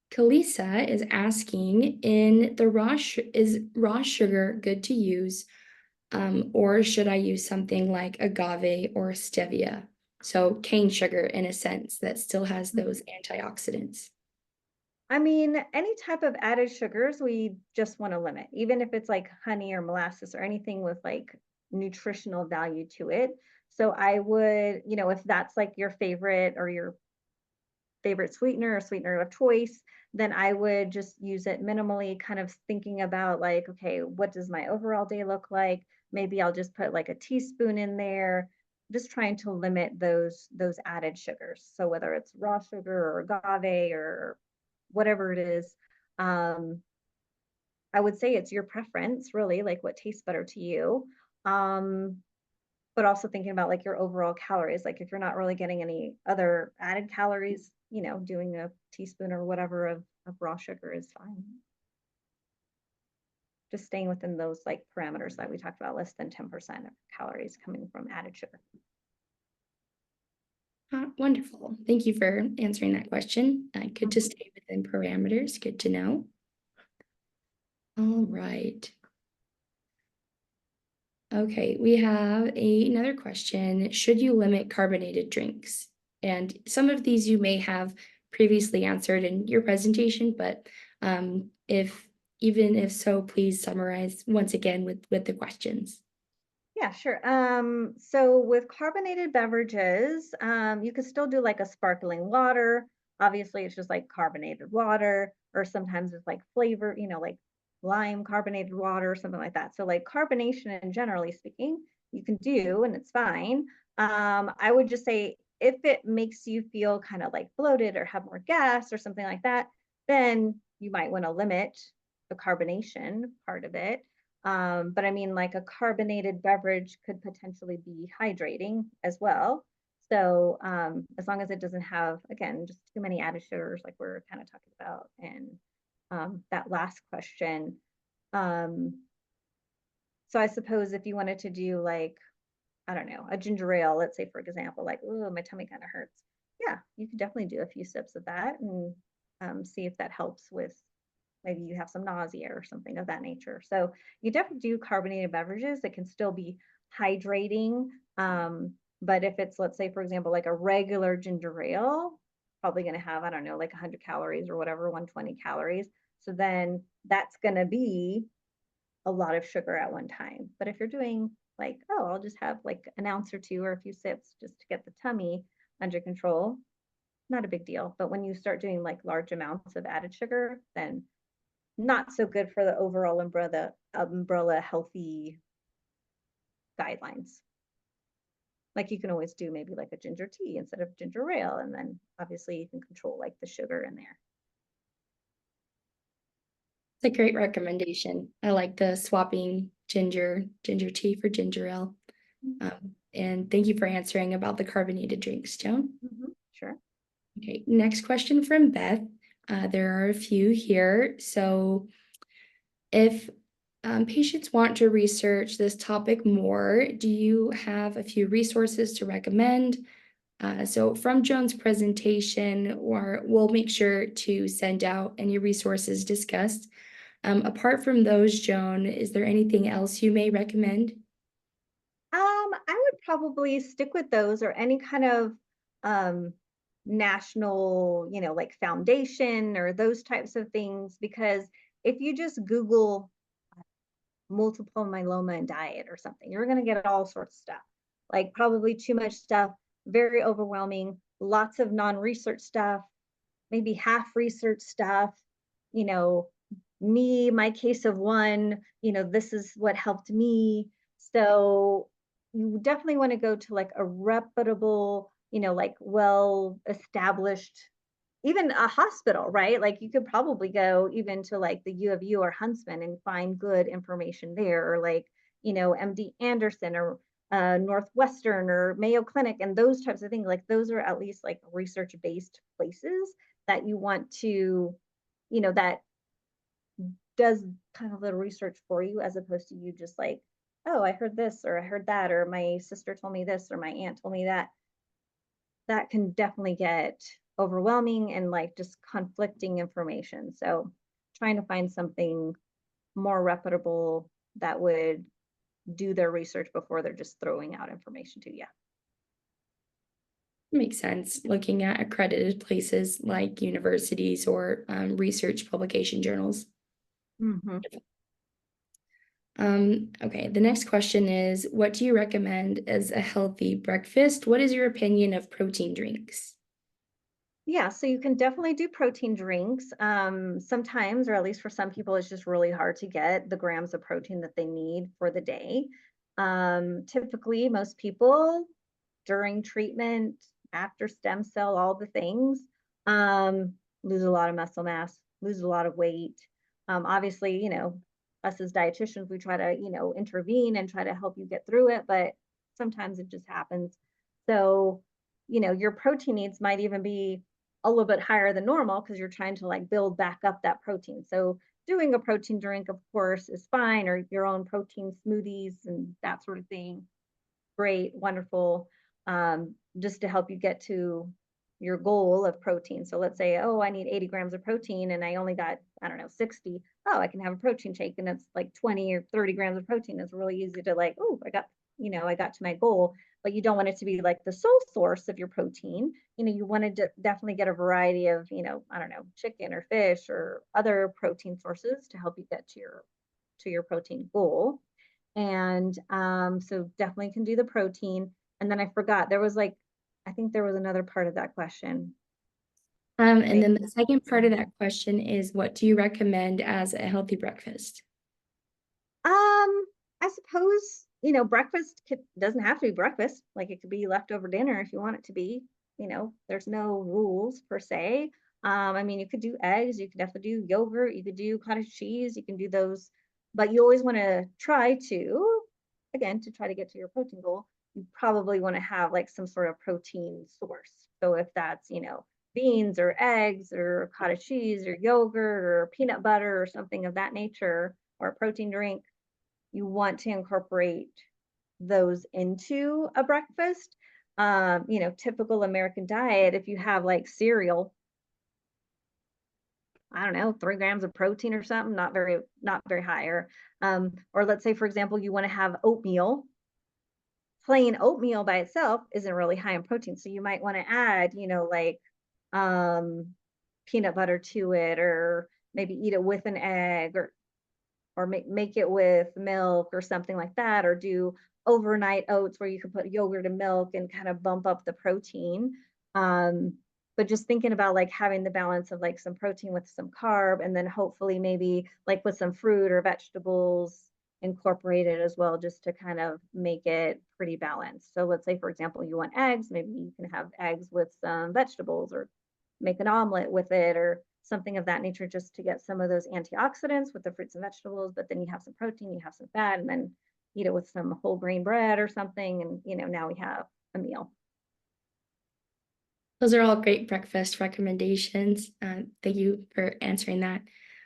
Kalisa is asking, is raw sugar good to use, or should I use something like agave or stevia? So cane sugar in a sense that still has those antioxidants. I mean, any type of added sugars, we just want to limit, even if it's like honey or molasses or anything with like nutritional value to it. So I would, if that's like your favorite or your favorite sweetener or sweetener of choice, then I would just use it minimally, kind of thinking about like, okay, what does my overall day look like? Maybe I'll just put like a teaspoon in there, just trying to limit those added sugars. So whether it's raw sugar or agave or whatever it is, um, I would say it's your preference, really, like what tastes better to you. Um, but also thinking about like your overall calories. Like if you're not really getting any other added calories, doing a teaspoon or whatever of raw sugar is fine. just staying within those like parameters that we talked about, less than 10% of calories coming from added sugar. Wonderful. Thank you for answering that question. Good to stay within parameters. Good to know. All right. Okay, we have another question. Should you limit carbonated drinks? And some of these you may have previously answered in your presentation, but if so, please summarize once again with the questions. Yeah, sure. So with carbonated beverages, you could still do like a sparkling water. Obviously, it's just like carbonated water, or sometimes it's like flavor, like lime carbonated water or something like that. So like carbonation, and generally speaking, you can do, and it's fine. I would just say if it makes you feel kind of like bloated or have more gas or something like that, then you might want to limit the carbonation part of it. But I mean, like a carbonated beverage could potentially be hydrating as well. So as long as it doesn't have, again, just too many added sugars, like we're kind of talking about, and that last question. So I suppose if you wanted to do like, I don't know, a ginger ale, let's say for example, like, oh, my tummy kind of hurts. Yeah, you could definitely do a few sips of that and see if that helps with maybe you have some nausea or something of that nature. So you definitely do carbonated beverages. It can still be hydrating. But if it's, let's say, for example, like a regular ginger ale, probably going to have, I don't know, like 100 calories or whatever, 120 calories. So then that's going to be a lot of sugar at one time. But if you're doing like, oh, I'll just have like an ounce or two or a few sips just to get the tummy under control, not a big deal. But when you start doing like large amounts of added sugar, then not so good for the overall umbrella healthy guidelines. Like you can always do maybe like a ginger tea instead of ginger ale, and then obviously you can control like the sugar in there. It's a great recommendation. I like the swapping ginger tea for ginger ale. And thank you for answering about the carbonated drinks, Joan. Sure. Okay, next question from Beth. There are a few here. So if patients want to research this topic more, do you have a few resources to recommend? So from Joan's presentation, or we'll make sure to send out any resources discussed. Apart from those, Joan, is there anything else you may recommend? I would probably stick with those or any kind of national, like foundation or those types of things, because if you just Google multiple myeloma and diet or something, you're going to get all sorts of stuff, like probably too much stuff, very overwhelming, lots of non-research stuff, maybe half research stuff, my case of one, this is what helped me. So you definitely want to go to like a reputable, like well established, even a hospital, right? Like you could probably go even to like the U of U or Huntsman and find good information there, or like, MD Anderson or Northwestern or Mayo Clinic and those types of things. Like those are at least like research based places that you want to, that does kind of the research for you, as opposed to you just like, oh, I heard this or I heard that, or my sister told me this or my aunt told me that. That can definitely get overwhelming and like just conflicting information. So trying to find something more reputable that would do their research before they're just throwing out information to you. Makes sense. Looking at accredited places like universities or research publication journals. Okay, the next question is, what do you recommend as a healthy breakfast? What is your opinion of protein drinks? Yeah, so you can definitely do protein drinks. Sometimes, or at least for some people, it's just really hard to get the grams of protein that they need for the day. Typically, most people during treatment, after stem cell, all the things, lose a lot of muscle mass, lose a lot of weight. Obviously, us as dietitians, we try to, intervene and try to help you get through it, but sometimes it just happens. So, your protein needs might even be a little bit higher than normal because you're trying to like build back up that protein. So doing a protein drink, of course, is fine, or your own protein smoothies and that sort of thing. Great, wonderful, just to help you get to your goal of protein. So let's say, oh, I need 80 grams of protein and I only got, I don't know, 60. Oh, I can have a protein shake and it's like 20 or 30 grams of protein. It's really easy to like, oh, I got to my goal. But you don't want it to be like the sole source of your protein. You want to definitely get a variety of, I don't know, chicken or fish or other protein sources to help you get to your protein goal. And so definitely can do the protein. And then I forgot, I think there was another part of that question. And then the second part of that question is, what do you recommend as a healthy breakfast? I suppose, breakfast doesn't have to be breakfast. Like it could be leftover dinner if you want it to be. There's no rules per se. I mean, you could do eggs, you could definitely do yogurt, you could do cottage cheese, you can do those, but you always want to try to, again, to try to get to your protein goal, you probably want to have like some sort of protein source. So if that's, beans or eggs or cottage cheese or yogurt or peanut butter or something of that nature, or a protein drink, you want to incorporate those into a breakfast. Typical American diet, if you have like cereal, I don't know, 3 grams of protein or something, not very high. Or let's say, for example, you want to have oatmeal. Plain oatmeal by itself isn't really high in protein. So you might want to add, like peanut butter to it, or maybe eat it with an egg, or make it with milk or something like that, or do overnight oats where you can put yogurt and milk and kind of bump up the protein. But just thinking about like having the balance of like some protein with some carb, and then hopefully maybe like with some fruit or vegetables incorporated as well, just to kind of make it pretty balanced. So let's say, for example, you want eggs, maybe you can have eggs with some vegetables, or make an omelet with it, or something of that nature, just to get some of those antioxidants with the fruits and vegetables. But then you have some protein, you have some fat, and then eat it with some whole grain bread or something. And, now we have a meal. Those are all great breakfast recommendations. Thank you for answering that.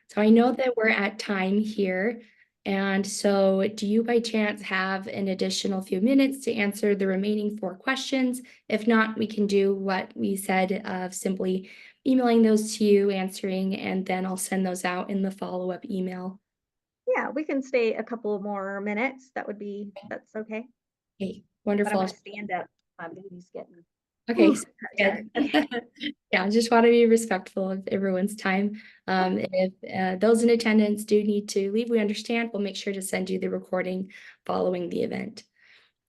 So I know that we're at time here. And so do you by chance have an additional few minutes to answer the remaining 4 questions? If not, we can do what we said of simply emailing those to you, answering, and then I'll send those out in the follow-up email. Yeah, we can stay a couple more minutes. That's okay. Okay, But I'm wonderful. going to stand up. My baby's getting. Okay, Ooh, good. okay. Yeah, just want to be respectful of everyone's time. If those in attendance do need to leave, we understand. We'll make sure to send you the recording following the event.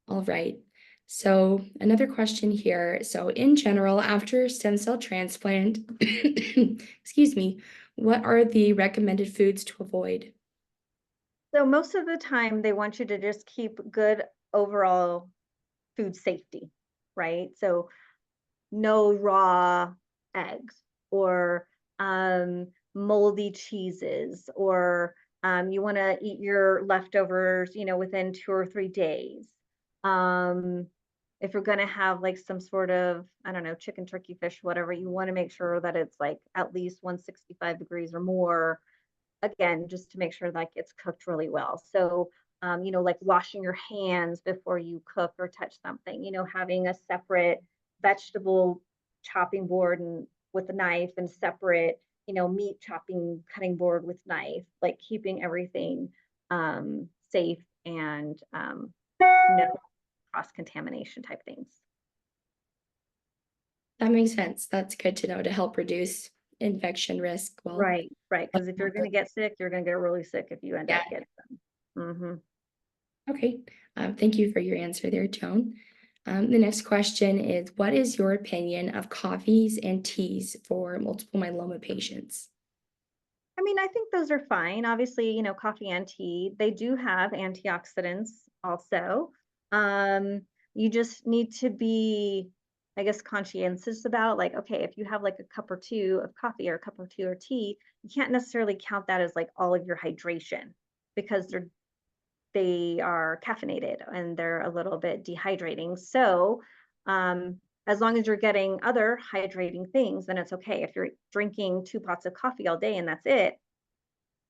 All right. So another question here. So in general, after stem cell transplant, excuse me, what are the recommended foods to avoid? So most of the time, they want you to just keep good overall food safety, right? So no raw eggs, or moldy cheeses, or you want to eat your leftovers, within 2 or 3 days. Um, if you're going to have like some sort of, I don't know, chicken, turkey, fish, whatever, you want to make sure that it's like at least 165 degrees or more, again, just to make sure like it's cooked really well. So, like washing your hands before you cook or touch something, having a separate vegetable chopping board and with a knife, and separate, meat chopping cutting board with knife, like keeping everything safe, and no cross contamination type things. That makes sense. That's good to know to help reduce infection risk. Well, Right, right. Because if you're going to get sick, you're going to get really sick if you end yeah. up getting them. Mm-hmm. Okay. Thank you for your answer there, Joan. The next question is, what is your opinion of coffees and teas for multiple myeloma patients? I mean, I think those are fine. Obviously, coffee and tea, they do have antioxidants also. Um, you just need to be, I guess, conscientious about like, okay, if you have like a cup or two of coffee or a cup or two of tea, you can't necessarily count that as like all of your hydration, because they are caffeinated and they're a little bit dehydrating. So, as long as you're getting other hydrating things, then it's okay. If you're drinking 2 pots of coffee all day and that's it,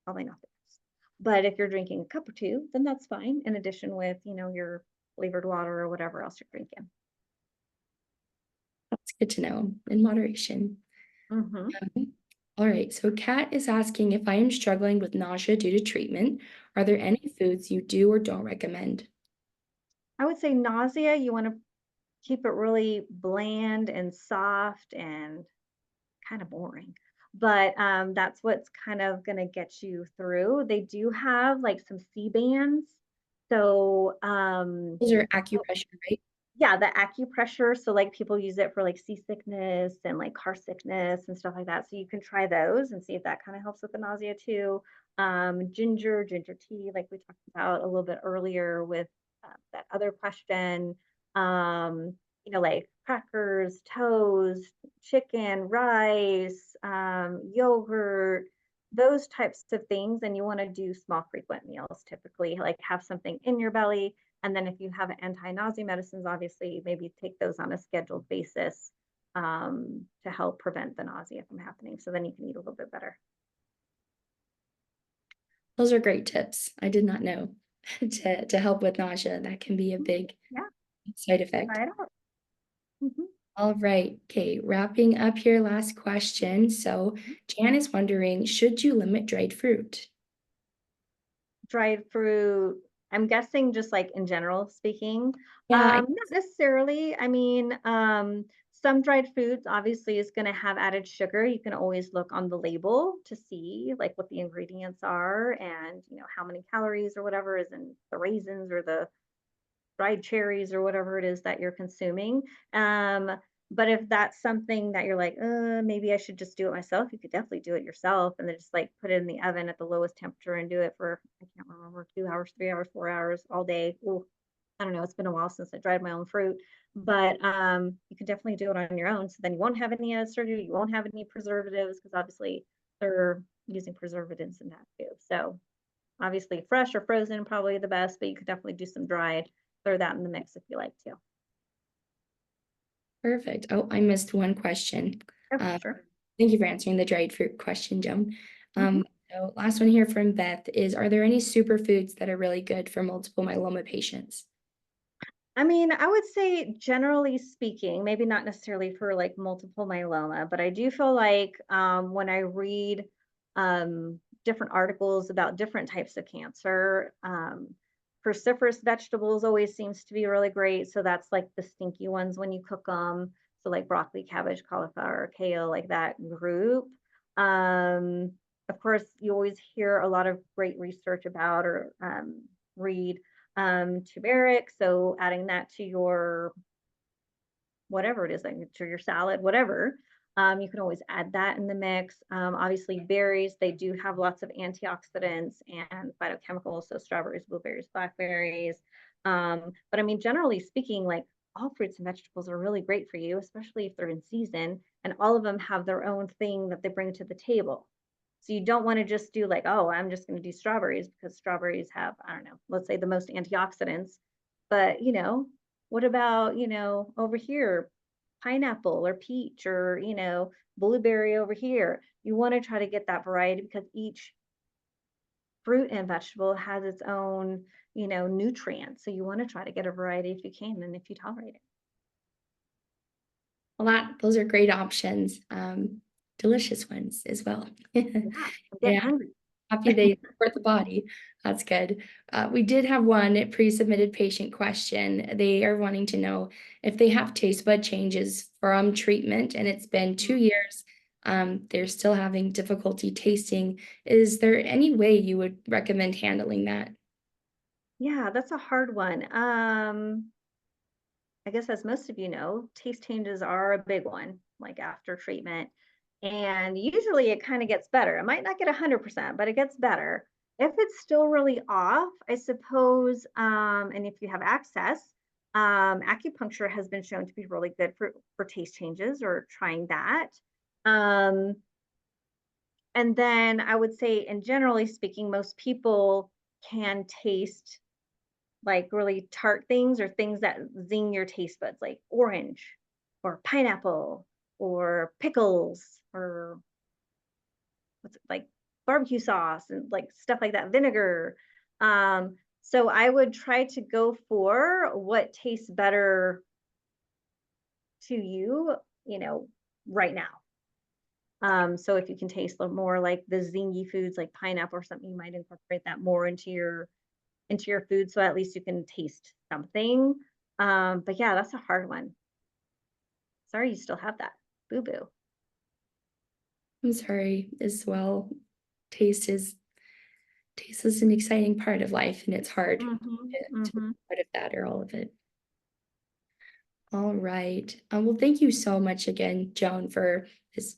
probably not the best. But if you're drinking a cup or two, then that's fine, in addition with, your flavored water or whatever else you're drinking. That's good to know in moderation. Hmm. All right, so Kat is asking if I am struggling with nausea due to treatment, are there any foods you do or don't recommend? I would say nausea, you want to keep it really bland and soft and kind of boring. But that's what's kind of going to get you through. They do have like some C bands. So Those are acupressure, right? yeah, the acupressure. So like people use it for like seasickness and like car sickness and stuff like that. So you can try those and see if that kind of helps with the nausea too. Ginger tea, like we talked about a little bit earlier with that other question. Um, like crackers, toast, chicken, rice, yogurt, those types of things. And you want to do small, frequent meals typically, like have something in your belly, and then if you have anti-nausea medicines, obviously maybe take those on a scheduled basis to help prevent the nausea from happening. So then you can eat a little bit better. Those are great tips. I did not know to help with nausea. That can be a big Yeah, side effect. try it out. Mhm. All right. Okay. Wrapping up here, last question. So Jan is wondering, should you limit dried fruit? Dried fruit, I'm guessing just like in general speaking, Yeah, not necessarily. I mean, some dried foods obviously is going to have added sugar. You can always look on the label to see like what the ingredients are and how many calories or whatever is in the raisins or the dried cherries or whatever it is that you're consuming. Um, but if that's something that you're like, maybe I should just do it myself, you could definitely do it yourself and then just like put it in the oven at the lowest temperature and do it for, I can't remember, 2 hours, 3 hours, 4 hours all day. Ooh, I don't know. It's been a while since I dried my own fruit, but you can definitely do it on your own. So then you won't have any surgery, you won't have any preservatives because obviously they're using preservatives in that too. So obviously fresh or frozen, probably the best, but you could definitely do some dried, throw that in the mix if you like to. perfect. Oh, I missed one question. Oh, Um, sure. Thank you for answering the dried fruit question, Joan. Mhm. So last one here from Beth is, are there any superfoods that are really good for multiple myeloma patients? I mean, I would say generally speaking, maybe not necessarily for like multiple myeloma, but I do feel like when I read different articles about different types of cancer, cruciferous vegetables always seems to be really great. So that's like the stinky ones when you cook them. So like broccoli, cabbage, cauliflower, kale, like that group. Um, of course, you always hear a lot of great research about or read turmeric. So adding that to your whatever it is, like to your salad, whatever. You can always add that in the mix. Obviously, berries, they do have lots of antioxidants and phytochemicals. So strawberries, blueberries, blackberries. But I mean, generally speaking, like all fruits and vegetables are really great for you, especially if they're in season. And all of them have their own thing that they bring to the table. So you don't want to just do like, oh, I'm just going to do strawberries because strawberries have, I don't know, let's say the most antioxidants. But, what about, over here, pineapple or peach or, blueberry over here? You want to try to get that variety because each fruit and vegetable has its own, nutrients. So you want to try to get a variety if you can and if you tolerate it. Well, those are great options. Delicious ones as well. Yeah, I'm getting Yeah, hungry. happy they support the body. That's good. We did have one pre-submitted patient question. They are wanting to know if they have taste bud changes from treatment and it's been 2 years. They're still having difficulty tasting. Is there any way you would recommend handling that? Yeah, that's a hard one. I guess as most of you know, taste changes are a big one, like after treatment. And usually it kind of gets better. It might not get 100%, but it gets better. If it's still really off, I suppose, and if you have access, acupuncture has been shown to be really good for taste changes or trying that. Um, and then I would say, and generally speaking, most people can taste like really tart things or things that zing your taste buds, like orange or pineapple or pickles or what's it like barbecue sauce and like stuff like that, vinegar. So I would try to go for what tastes better to you, you know, right now. So if you can taste a little more like the zingy foods like pineapple or something, you might incorporate that more into your food so at least you can taste something. But yeah, that's a hard one. Sorry you still have that. Boo boo. I'm sorry as well. Taste is taste is an exciting part of life, and it's hard Mm-hmm, to be mm-hmm. part of that or all of it. All right. Well, thank you so much again, Joan, for this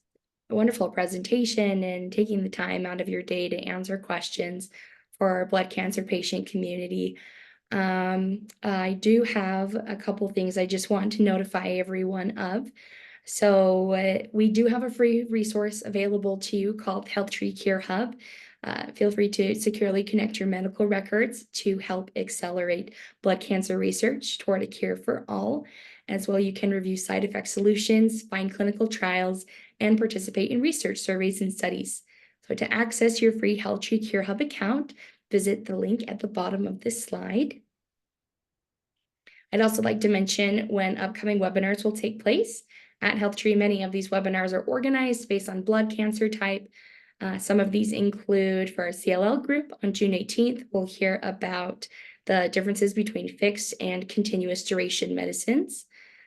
wonderful presentation and taking the time out of your day to answer questions for our blood cancer patient community. I do have a couple things I just want to notify everyone of. So we do have a free resource available to you called HealthTree Cure Hub. Feel free to securely connect your medical records to help accelerate blood cancer research toward a cure for all. As well, you can review side effect solutions, find clinical trials, and participate in research surveys and studies. So to access your free HealthTree Cure Hub account, visit the link at the bottom of this slide. I'd also like to mention when upcoming webinars will take place. At HealthTree, many of these webinars are organized based on blood cancer type. Some of these include for our CLL group on June 18th, we'll hear about the differences between fixed and continuous duration medicines,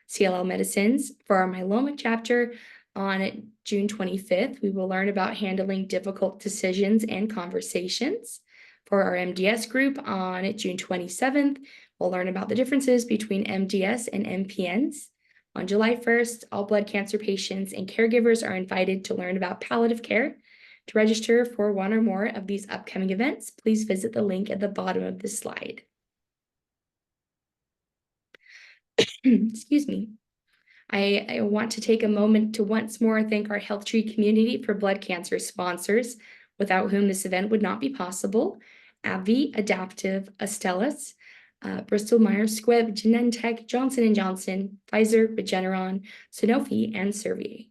CLL medicines. For our myeloma chapter on June 25th, we will learn about handling difficult decisions and conversations. For our MDS group on June 27th, we'll learn about the differences between MDS and MPNs. On July 1st, all blood cancer patients and caregivers are invited to learn about palliative care. To register for one or more of these upcoming events, please visit the link at the bottom of this slide. Excuse me. I want to take a moment to once more thank our HealthTree community for blood cancer sponsors, without whom this event would not be possible. AbbVie, Adaptive, Astellas, Bristol Myers Squibb, Genentech, Johnson & Johnson, Pfizer, Regeneron, Sanofi, and Servier.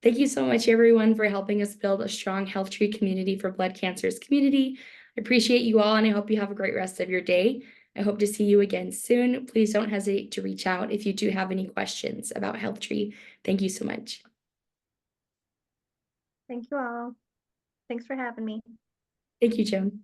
Thank you so much, everyone, for helping us build a strong HealthTree community for blood cancers community. I appreciate you all, and I hope you have a great rest of your day. I hope to see you again soon. Please don't hesitate to reach out if you do have any questions about HealthTree. Thank you so much. Thank you all. Thanks for having me. Thank you, Joan.